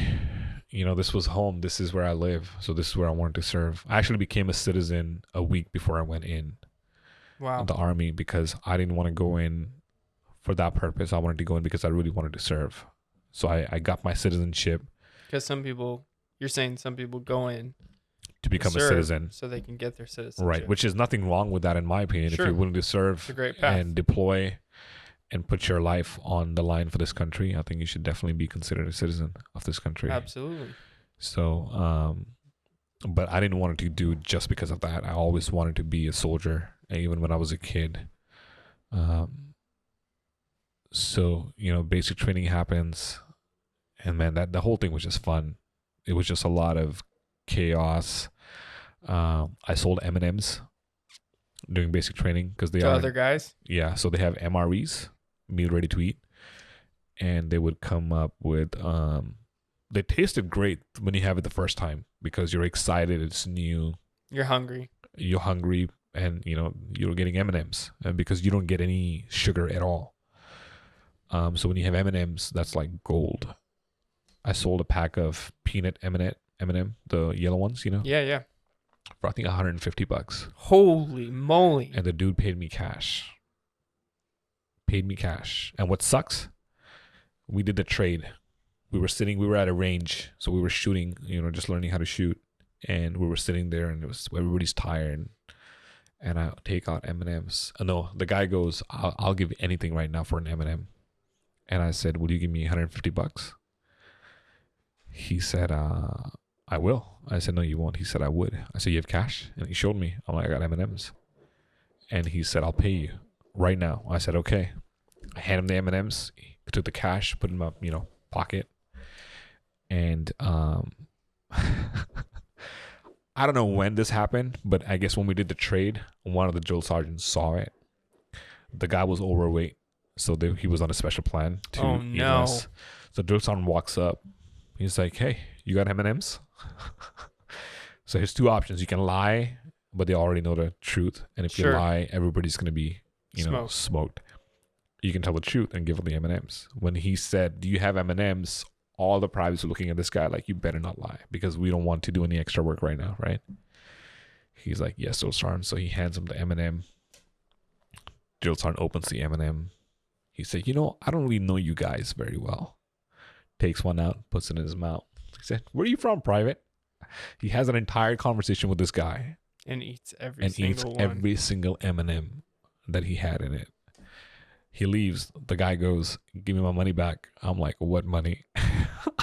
B: This was home. This is where I live. So this is where I wanted to serve. I actually became a citizen a week before I went in the army because I didn't want to go in for that purpose. I wanted to go in because I really wanted to serve. So I got my citizenship.
A: Because you're saying some people go in
B: to become a citizen
A: so they can get their citizenship.
B: Right, which is nothing wrong with that in my opinion. Sure. If you're willing to serve and deploy and put your life on the line for this country, I think you should definitely be considered a citizen of this country.
A: Absolutely.
B: So, but I didn't want to do just because of that. I always wanted to be a soldier, even when I was a kid. So, basic training happens, and man, the whole thing was just fun. It was just a lot of chaos. I sold M&Ms during basic training because they are
A: other guys.
B: Yeah, so they have MREs, meal ready to eat, and they would come up with they tasted great when you have it the first time because you're excited, it's new, you're hungry, and you're getting M&Ms, and because you don't get any sugar at all. So when you have M&Ms, that's like gold. I sold a pack of peanut M&M, the yellow ones,
A: Yeah.
B: For I think $150.
A: Holy moly!
B: And the dude paid me cash. And what sucks, we did the trade. We were at a range, so we were shooting, just learning how to shoot, and we were sitting there, and everybody's tired, and I take out M&Ms. No, the guy goes, I'll give anything right now for an M&M. And I said, will you give me $150? He said, I will. I said, no, you won't. He said, I would. I said, you have cash? And he showed me. I'm like, I got M&Ms. And he said, I'll pay you right now. I said, okay. I handed him the M&Ms. He took the cash, put it in my, pocket. And I don't know when this happened, but I guess when we did the trade, one of the drill sergeants saw it. The guy was overweight, so he was on a special plan to eat less. So drill sergeant walks up. He's like, hey, you got M&Ms? So here's two options. You can lie, but they already know the truth. And if you lie, everybody's going to be, smoked. You can tell the truth and give them the M&Ms. When he said, do you have M&Ms? All the privates were looking at this guy like, you better not lie because we don't want to do any extra work right now, right? He's like, yes, drill sergeant. So he hands him the M&M. Drill sergeant opens the M&M. He said, I don't really know you guys very well. Takes one out, puts it in his mouth. He said, where are you from, private? He has an entire conversation with this guy. And eats every single M&M that he had in it. He leaves. The guy goes, give me my money back. I'm like, what money?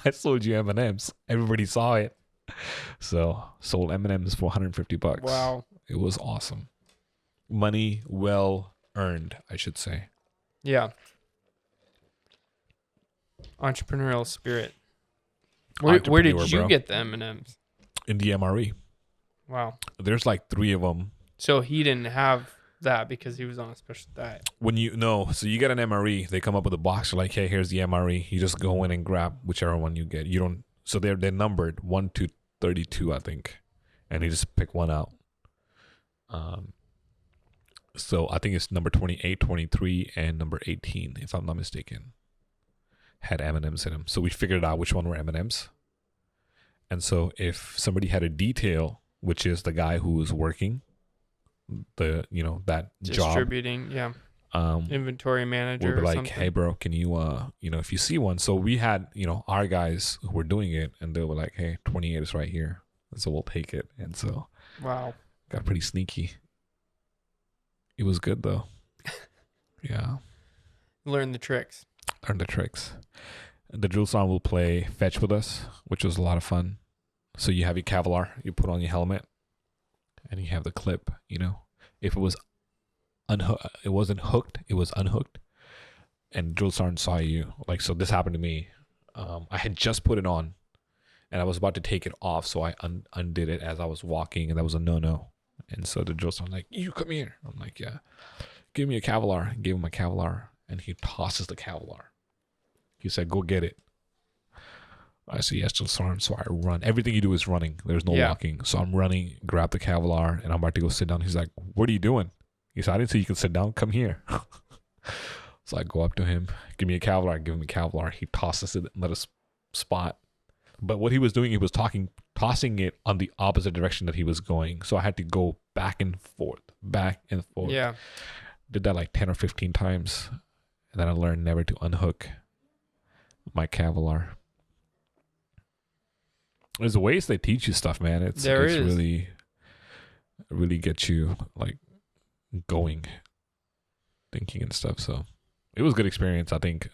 B: I sold you M&Ms. Everybody saw it. So sold M&Ms for $150. Wow. It was awesome. Money well earned, I should say. Yeah.
A: Entrepreneurial spirit. Where did you get the M&Ms?
B: In the MRE.
A: Wow.
B: There's like 3 of them.
A: So he didn't have that because he was on a special diet.
B: So you get an MRE, they come up with a box. You're like, hey, here's the MRE. You just go in and grab whichever one you get. You don't. So they're numbered 1 to 32, I think, and you just pick one out. So I think it's number 28, 23, and number 18, if I'm not mistaken, had M&Ms in them. So we figured out which one were M&Ms. And so if somebody had a detail, which is the guy who was working that
A: distributing,
B: job,
A: inventory manager,
B: we'd be like,
A: something.
B: hey bro, can you if you see one. So we had our guys who were doing it, and they were like, hey, 28 is right here, and so we'll take it. And so got pretty sneaky. It was good though. Yeah.
A: Learn the tricks.
B: The drill sergeant will play fetch with us, which was a lot of fun. So you have your Kevlar, you put on your helmet, and you have the clip. If it was it wasn't hooked, it was unhooked, and drill sergeant saw you. Like, so this happened to me. I had just put it on, and I was about to take it off, so I undid it as I was walking, and that was a no. And so the drill sergeant like, you come here. I'm like, yeah. Give me a Kevlar. I gave him a Kevlar, and he tosses the Kevlar. He said, go get it. I said, yes, drill sergeant. So I run. Everything you do is running. There's no walking. So I'm running, grab the Kevlar, and I'm about to go sit down. He's like, what are you doing? He said, I didn't say you can sit down. Come here. So I go up to him, give me a Kevlar, I give him a Kevlar. He tosses it and let us spot. But what he was doing, he was tossing it on the opposite direction that he was going. So I had to go back and forth.
A: Yeah.
B: Did that like 10 or 15 times. And then I learned never to unhook my Kevlar. There's ways they teach you stuff, man. It's really gets you like going, thinking and stuff. So it was a good experience, I think.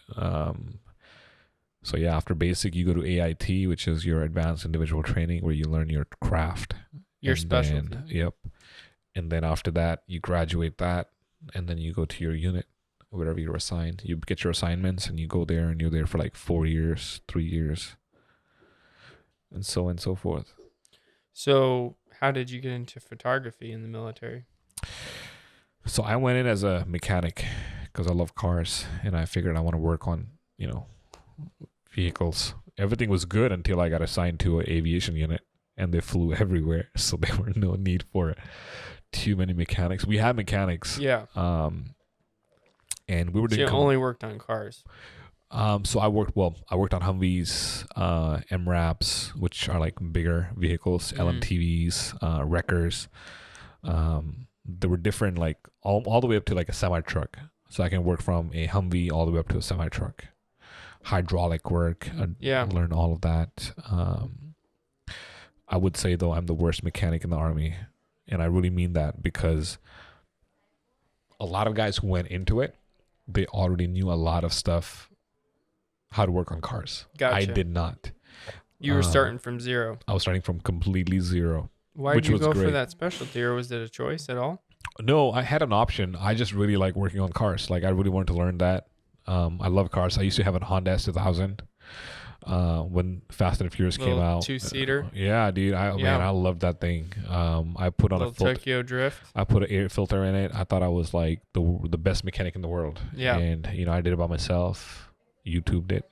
B: So yeah, after basic, you go to AIT, which is your advanced individual training, where you learn your craft.
A: Your specialty.
B: Yep. And then after that, you graduate that, and then you go to your unit, wherever you're assigned. You get your assignments, and you go there, and you're there for like 4 years, 3 years, and so on and so forth.
A: So how did you get into photography in the military?
B: So I went in as a mechanic because I love cars, and I figured I want to work on, vehicles. Everything was good until I got assigned to an aviation unit, and they flew everywhere. So there were no need for too many mechanics. We had mechanics.
A: Yeah.
B: And we were doing.
A: So you only worked on cars.
B: So I worked on Humvees, MRAPs, which are like bigger vehicles, LMTVs, wreckers. There were different, like all the way up to like a semi truck. So I can work from a Humvee all the way up to a semi truck. Hydraulic work. Learn all of that. I would say though I'm the worst mechanic in the Army, and I really mean that because a lot of guys who went into it, they already knew a lot of stuff, how to work on cars.
A: Gotcha.
B: I did not.
A: You were starting from zero.
B: I was starting from completely zero.
A: Why did you go for that specialty, or was it a choice at all?
B: No, I had an option. I just really like working on cars. Like I really wanted to learn that. I love cars. I used to have a Honda S2000 when Fast and Furious came out.
A: 2-seater.
B: Yeah, dude. Man, I loved that thing. I put on a
A: Tokyo Drift.
B: I put an air filter in it. I thought I was like the best mechanic in the world.
A: Yeah.
B: And I did it by myself. YouTubed it.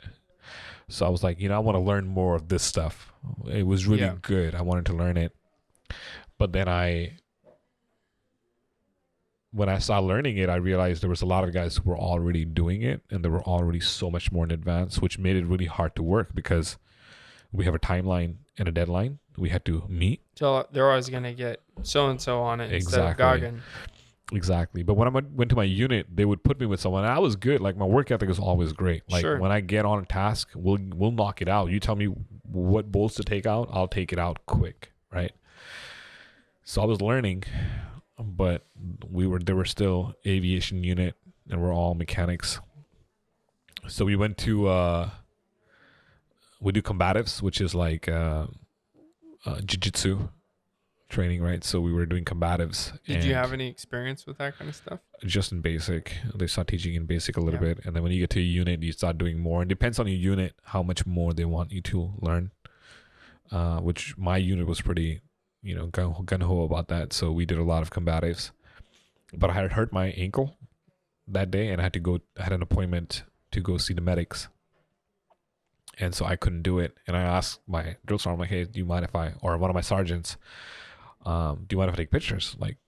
B: So I was like, I want to learn more of this stuff. It was really good. I wanted to learn it. But then when I started learning it, I realized there was a lot of guys who were already doing it, and they were already so much more in advance, which made it really hard to work because we have a timeline and a deadline we had to meet.
A: So they're always going to get so-and-so on it instead of Gagan.
B: Exactly. But when I went to my unit, they would put me with someone, and I was good. Like my work ethic is always great. Like when I get on a task, we'll knock it out. You tell me what bolts to take out, I'll take it out quick, right? So I was learning, but there were still aviation unit, and we're all mechanics. So we went to we do combatives, which is like jiu-jitsu training, right? So we were doing combatives.
A: Did you have any experience with that kind of stuff?
B: Just in basic. They start teaching in basic a little bit, and then when you get to a unit, you start doing more. It depends on your unit how much more they want you to learn. Which my unit was pretty gung-ho about that, so we did a lot of combatives. But I had hurt my ankle that day, and I had an appointment to go see the medics, and so I couldn't do it. And I asked my drill sergeant, I'm like, hey, do you mind if or one of my sergeants, do you mind if I take pictures? Like,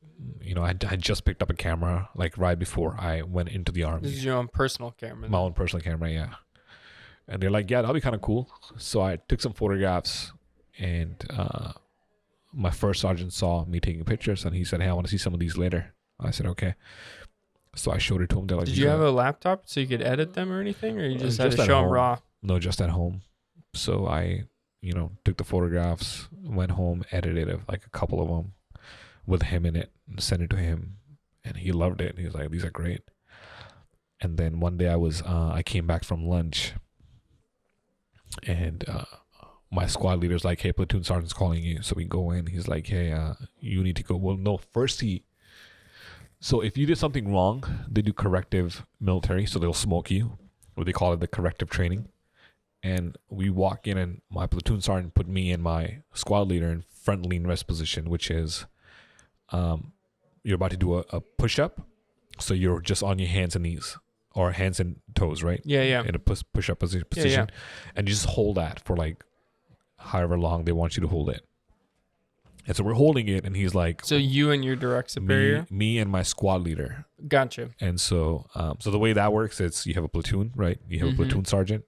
B: I just picked up a camera like right before I went into the Army.
A: This is your own personal camera?
B: My own personal camera, yeah. And they're like, yeah, that'll be kind of cool. So I took some photographs, and my first sergeant saw me taking pictures, and he said, hey, I want to see some of these later. I said, okay. So I showed it to him. Like,
A: did you have a laptop so you could edit them or anything, or you just had to show them raw?
B: No, just at home. So I, took the photographs, went home, edited like a couple of them with him in it, and sent it to him, and he loved it. He was like, these are great. And then one day I came back from lunch, and my squad leader's like, hey, platoon sergeant's calling you. So we go in. He's like, hey, you need to go. Well, no, first so if you did something wrong, they do corrective military. So they'll smoke you, or they call it the corrective training. And we walk in, and my platoon sergeant put me and my squad leader in front lean rest position, which is you're about to do a push-up. So you're just on your hands and knees, or hands and toes, right?
A: Yeah.
B: In a push-up position. Yeah. And you just hold that for like however long they want you to hold it. And so we're holding it, and he's like,
A: So you and your direct superior?
B: me and my squad leader.
A: Gotcha.
B: And so so the way that works is you have a platoon, right? You have a platoon sergeant,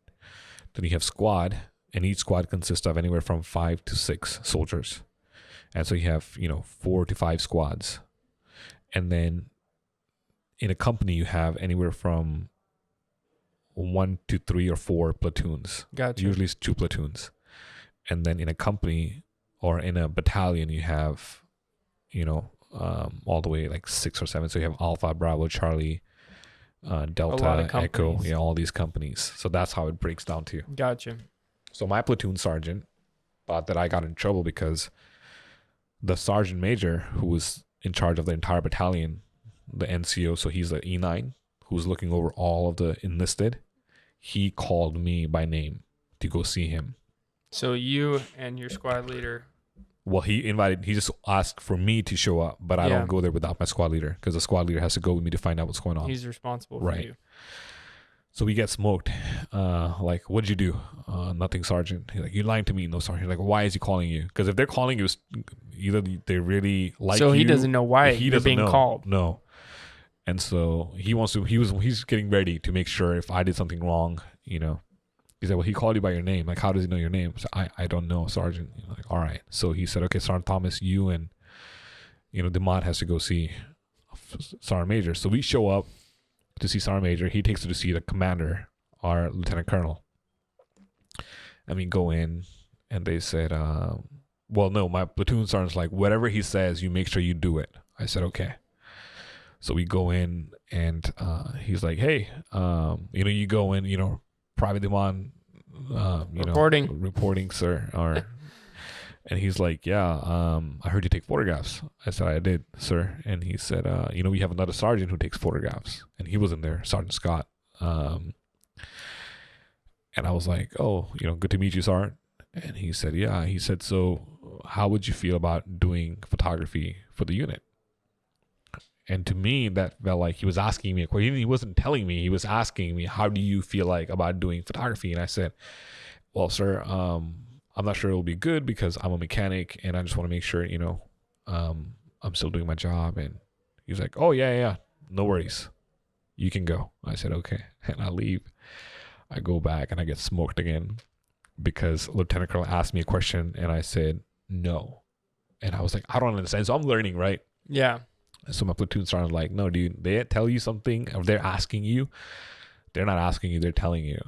B: then you have squad, and each squad consists of anywhere from 5 to 6 soldiers. And so you have 4 to 5 squads, and then in a company you have anywhere from 1 to 3 or 4 platoons.
A: Gotcha.
B: Usually it's 2 platoons. And then in a company or in a battalion you have all the way like 6 or 7. So you have Alpha, Bravo, Charlie, Delta, Echo, all these companies. So that's how it breaks down to.
A: Gotcha.
B: So my platoon sergeant thought that I got in trouble because the sergeant major who was in charge of the entire battalion, the NCO, so he's the E9 who's looking over all of the enlisted, he called me by name to go see him.
A: So you and your squad leader.
B: Well, he just asked for me to show up, but I don't go there without my squad leader because the squad leader has to go with me to find out what's going on.
A: He's responsible for you.
B: So we get smoked. Like, what'd you do? Nothing, sergeant. He's like, you lying to me. No, sergeant. Like, why is he calling you? Because if they're calling you, either they really like you.
A: So he doesn't know why you're being called.
B: No. And so he's getting ready to make sure if I did something wrong, He said, well, he called you by your name. Like, how does he know your name? So I don't know, sergeant. Like, all right. So he said, okay, Sergeant Thomas, you and, Dhiman has to go see Sergeant Major. So we show up to see Sergeant Major. He takes us to see the commander, our Lieutenant Colonel. And we go in, and they said, well, no, my platoon sergeant's like, whatever he says, you make sure you do it. I said, okay. So we go in, and he's like, hey, you go in, Private Dhiman, reporting, sir. And he's like, yeah, I heard you take photographs. I said, I did, sir. And he said, we have another sergeant who takes photographs. And he was in there, Sergeant Scott. And I was like, oh, good to meet you, Sergeant. And he said, yeah. He said, so how would you feel about doing photography for the unit? And to me, that felt like he was asking me a question. He wasn't telling me. He was asking me, how do you feel like about doing photography? And I said, well, sir, I'm not sure it'll be good because I'm a mechanic and I just want to make sure, I'm still doing my job. And he was like, oh, yeah, no worries. You can go. I said, okay. And I leave. I go back and I get smoked again because Lieutenant Colonel asked me a question and I said, no. And I was like, I don't understand. So I'm learning, right?
A: Yeah.
B: So my platoon sergeant was like, no, dude, they tell you something or they're asking you. They're not asking you, they're telling you.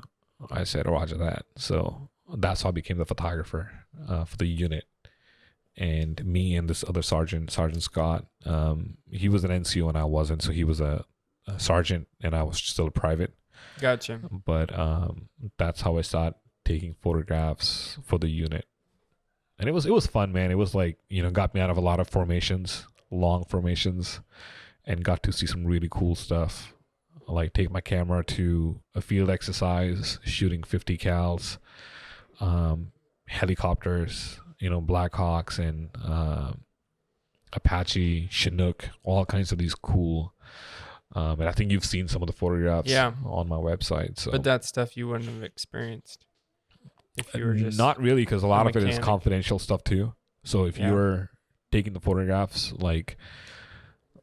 B: I said, roger that. So that's how I became the photographer for the unit. And me and this other sergeant, Sergeant Scott, he was an NCO and I wasn't. So he was a sergeant and I was still a private.
A: Gotcha.
B: But that's how I started taking photographs for the unit. And it was fun, man. It was like, got me out of a lot of formations, long formations, and got to see some really cool stuff. Like take my camera to a field exercise, shooting 50 cals, helicopters, Blackhawks and Apache, Chinook, all kinds of these cool. And I think you've seen some of the photographs on my website. So.
A: But that stuff you wouldn't have experienced if you were just
B: not really, because a lot of it is confidential stuff too. So if you're taking the photographs, like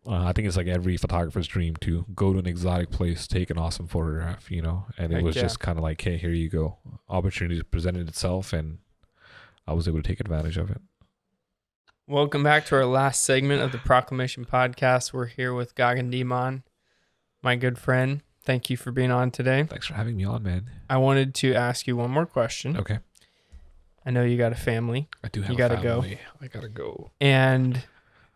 B: I think it's like every photographer's dream to go to an exotic place, take an awesome photograph, and it was just kind of like, hey, here you go. Opportunity presented itself and I was able to take advantage of it.
A: Welcome back to our last segment of the Proclamation Podcast. We're here with Gagan Dhiman, my good friend. Thank you for being on today.
B: Thanks for having me on, man.
A: I wanted to ask you one more question.
B: Okay.
A: I know you got a family.
B: I do have
A: a family.
B: Go. I gotta go.
A: And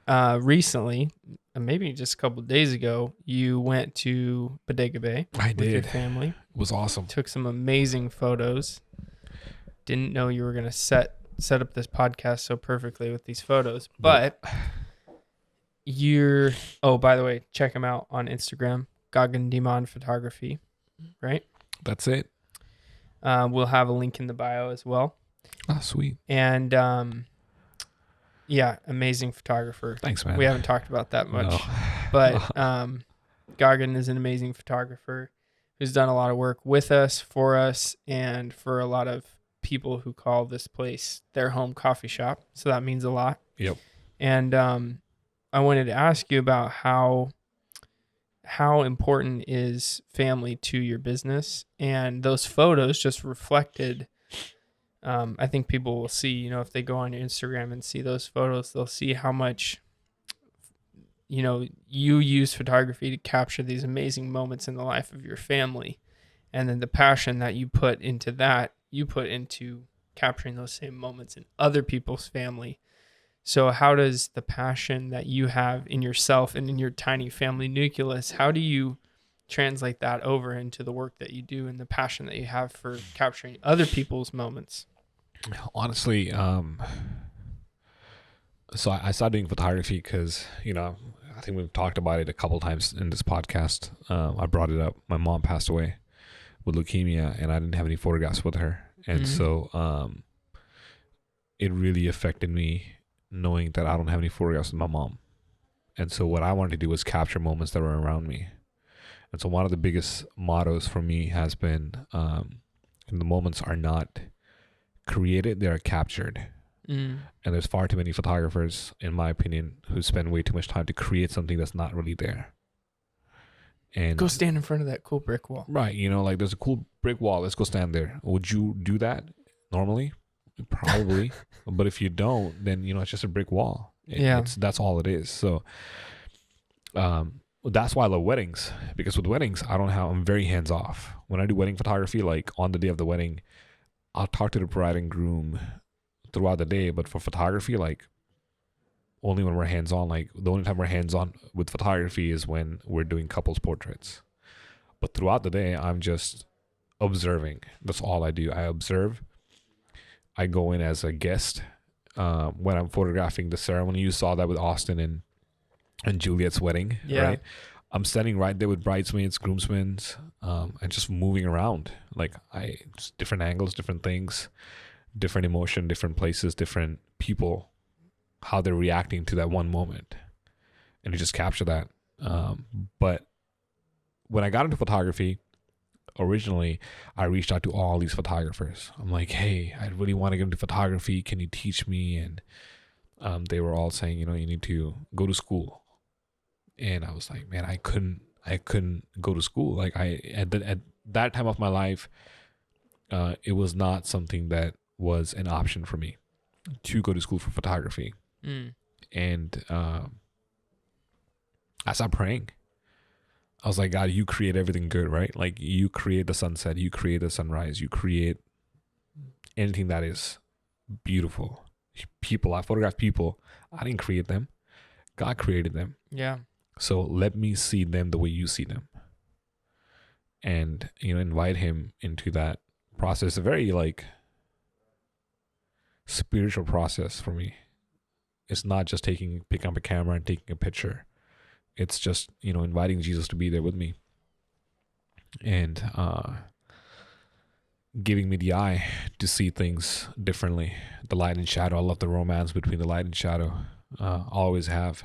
A: recently, maybe just a couple of days ago, you went to Bodega Bay with your family.
B: It was awesome.
A: Took some amazing photos. Didn't know you were going to set up this podcast so perfectly with these photos. But by the way, check him out on Instagram, Gagan Dhiman Photography, right?
B: That's it.
A: We'll have a link in the bio as well.
B: Ah, sweet.
A: And amazing photographer.
B: Thanks, man.
A: We haven't talked about that much.
B: No.
A: But Gagan is an amazing photographer who's done a lot of work with us, for us, and for a lot of people who call this place their home coffee shop. So that means a lot.
B: Yep.
A: And I wanted to ask you about how important is family to your business, and those photos just reflected. I think people will see, you know, if they go on your Instagram and see those photos, they'll see how much, you know, you use photography to capture these amazing moments in the life of your family. And then the passion that you put into that, you put into capturing those same moments in other people's family. So how does the passion that you have in yourself and in your tiny family nucleus, how do you translate that over into the work that you do and the passion that you have for capturing other people's moments?
B: Honestly, so I started doing photography because, you know, I think we've talked about it a couple times in this podcast. I brought it up. My mom passed away with leukemia, and I didn't have any photographs with her. And so it really affected me knowing that I don't have any photographs with my mom. And so what I wanted to do was capture moments that were around me. And so one of the biggest mottos for me has been, the moments are not created, they are captured. And there's far too many photographers, in my opinion, who spend way too much time to create something that's not really there. And
A: go stand in front of that cool brick wall.
B: Right. You know, like there's a cool brick wall. Let's go stand there. Would you do that normally? Probably. But if you don't, then, you know, it's just a brick wall. That's all it is. So that's why I love weddings, because with weddings, I'm very hands off. When I do wedding photography, like on the day of the wedding, I'll talk to the bride and groom throughout the day. But for photography, like only when we're hands on, like the only time we're hands on with photography is when we're doing couples portraits. But throughout the day, I'm just observing. That's all I do. I observe. I go in as a guest when I'm photographing the ceremony. You saw that with Austin and Juliet's wedding, right? I'm standing right there with bridesmaids, groomsmen, and just moving around. Like just different angles, different things, different emotion, different places, different people, how they're reacting to that one moment. And you just capture that. But when I got into photography, originally, I reached out to all these photographers. I'm like, hey, I really want to get into photography. Can you teach me? And they were all saying, you know, you need to go to school. And I was like, man, I couldn't go to school. Like at that time of my life, it was not something that was an option for me to go to school for photography. And I started praying. I was like, God, you create everything good, right? Like you create the sunset, you create the sunrise, you create anything that is beautiful. People, I photograph people. I didn't create them. God created them.
A: Yeah.
B: So let me see them the way you see them. And, you know, invite him into that process. A very like spiritual process for me. It's not just picking up a camera and taking a picture. It's just, you know, inviting Jesus to be there with me and giving me the eye to see things differently. The light and shadow. I love the romance between the light and shadow. Always have.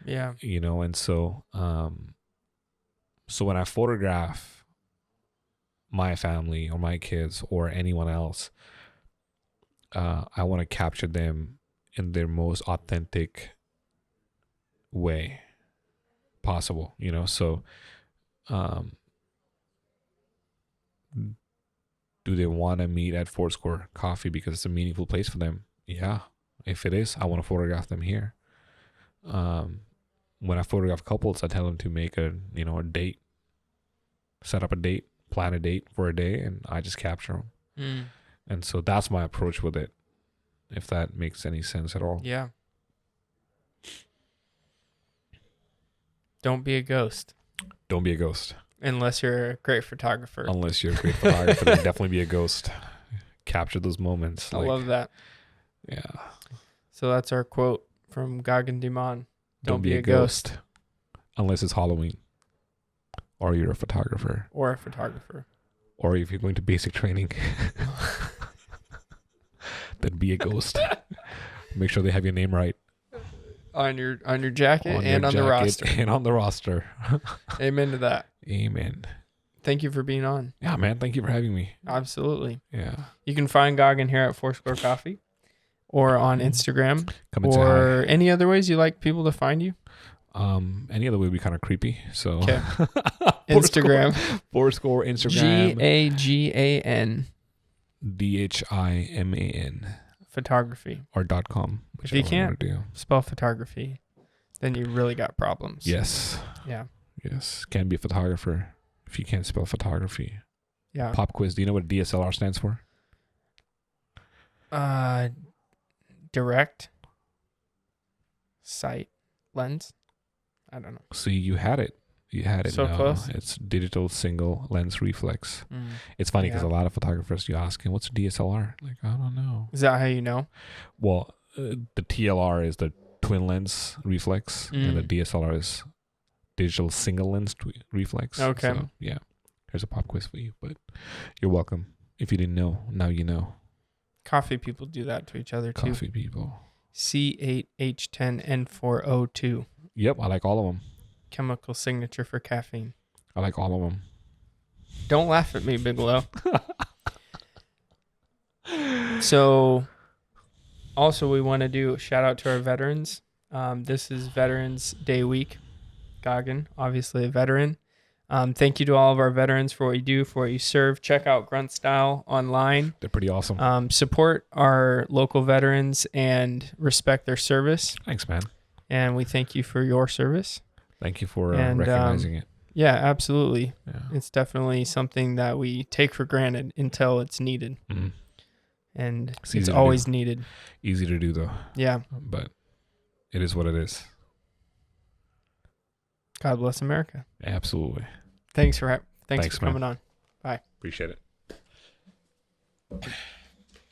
A: Yeah.
B: You know, and so when I photograph my family or my kids or anyone else, I want to capture them in their most authentic way possible, you know. So do they want to meet at Foursquare Coffee because it's a meaningful place for them? Yeah. If it is, I want to photograph them here. When I photograph couples, I tell them to make a date, set up a date, plan a date for a day, and I just capture them. And so that's my approach with it, if that makes any sense at all.
A: Yeah. Don't be a ghost.
B: Don't be a ghost.
A: Unless you're a great photographer.
B: Unless you're a great photographer, then definitely be a ghost. Capture those moments.
A: I love that.
B: Yeah.
A: So that's our quote from Gagan Dhiman. Don't be a ghost.
B: Unless it's Halloween. Or you're a photographer.
A: Or a photographer.
B: Or if you're going to basic training. Then be a ghost. Make sure they have your name right.
A: On your jacket and on the roster.
B: And on the roster.
A: Amen to that.
B: Amen.
A: thank you for being on.
B: Yeah, man. Thank you for having me.
A: Absolutely.
B: Yeah.
A: You can find Gagan here at Foursquare Coffee or on Instagram
B: Come and say hi.
A: or any other ways you like people to find you.
B: Any other way would be kind of creepy. So
A: Okay. Instagram.
B: Foursquare Instagram.
A: Gagan
B: DHIMAN
A: photography.
B: or .com.
A: If you
B: whichever one
A: can't
B: wanna do.
A: spell photography, then you really got problems.
B: Yes.
A: Yeah.
B: Yes. Can't be a photographer if you can't spell photography.
A: Yeah.
B: Pop quiz. Do you know what DSLR stands for?
A: Direct sight lens. I don't know.
B: See, you had it. You had it.
A: So
B: No,
A: close.
B: It's digital single lens reflex. It's funny because
A: Yeah.
B: a lot of photographers, you ask him, what's a DSLR? Like, I don't know.
A: Is that how you know?
B: Well, the TLR is the twin lens reflex, and the DSLR is digital single lens reflex.
A: Okay.
B: So, yeah. Here's a pop quiz for you, but you're welcome. If you didn't know, now you know.
A: Coffee people do that to each other too.
B: Coffee people.
A: C8H10N4O2.
B: Yep, I like all of them.
A: Chemical signature for caffeine.
B: I like all of them.
A: Don't laugh at me, Bigelow. So, also, we want to do a shout out to our veterans. This is Veterans Day week. Gagan, obviously a veteran. Thank you to all of our veterans for what you do, for what you serve. Check out Grunt Style online.
B: They're pretty awesome.
A: Support our local veterans and respect their service.
B: Thanks, man.
A: And we thank you for your service.
B: Thank you for
A: And,
B: recognizing it.
A: Yeah, absolutely.
B: Yeah.
A: It's definitely something that we take for granted until it's needed.
B: Mm-hmm.
A: And
B: easy
A: it's
B: to
A: always
B: do.
A: needed.
B: Easy to do, though.
A: Yeah.
B: But it is what it is.
A: God bless America.
B: Absolutely.
A: Thanks for
B: Thanks,
A: coming on. Bye.
B: Appreciate it.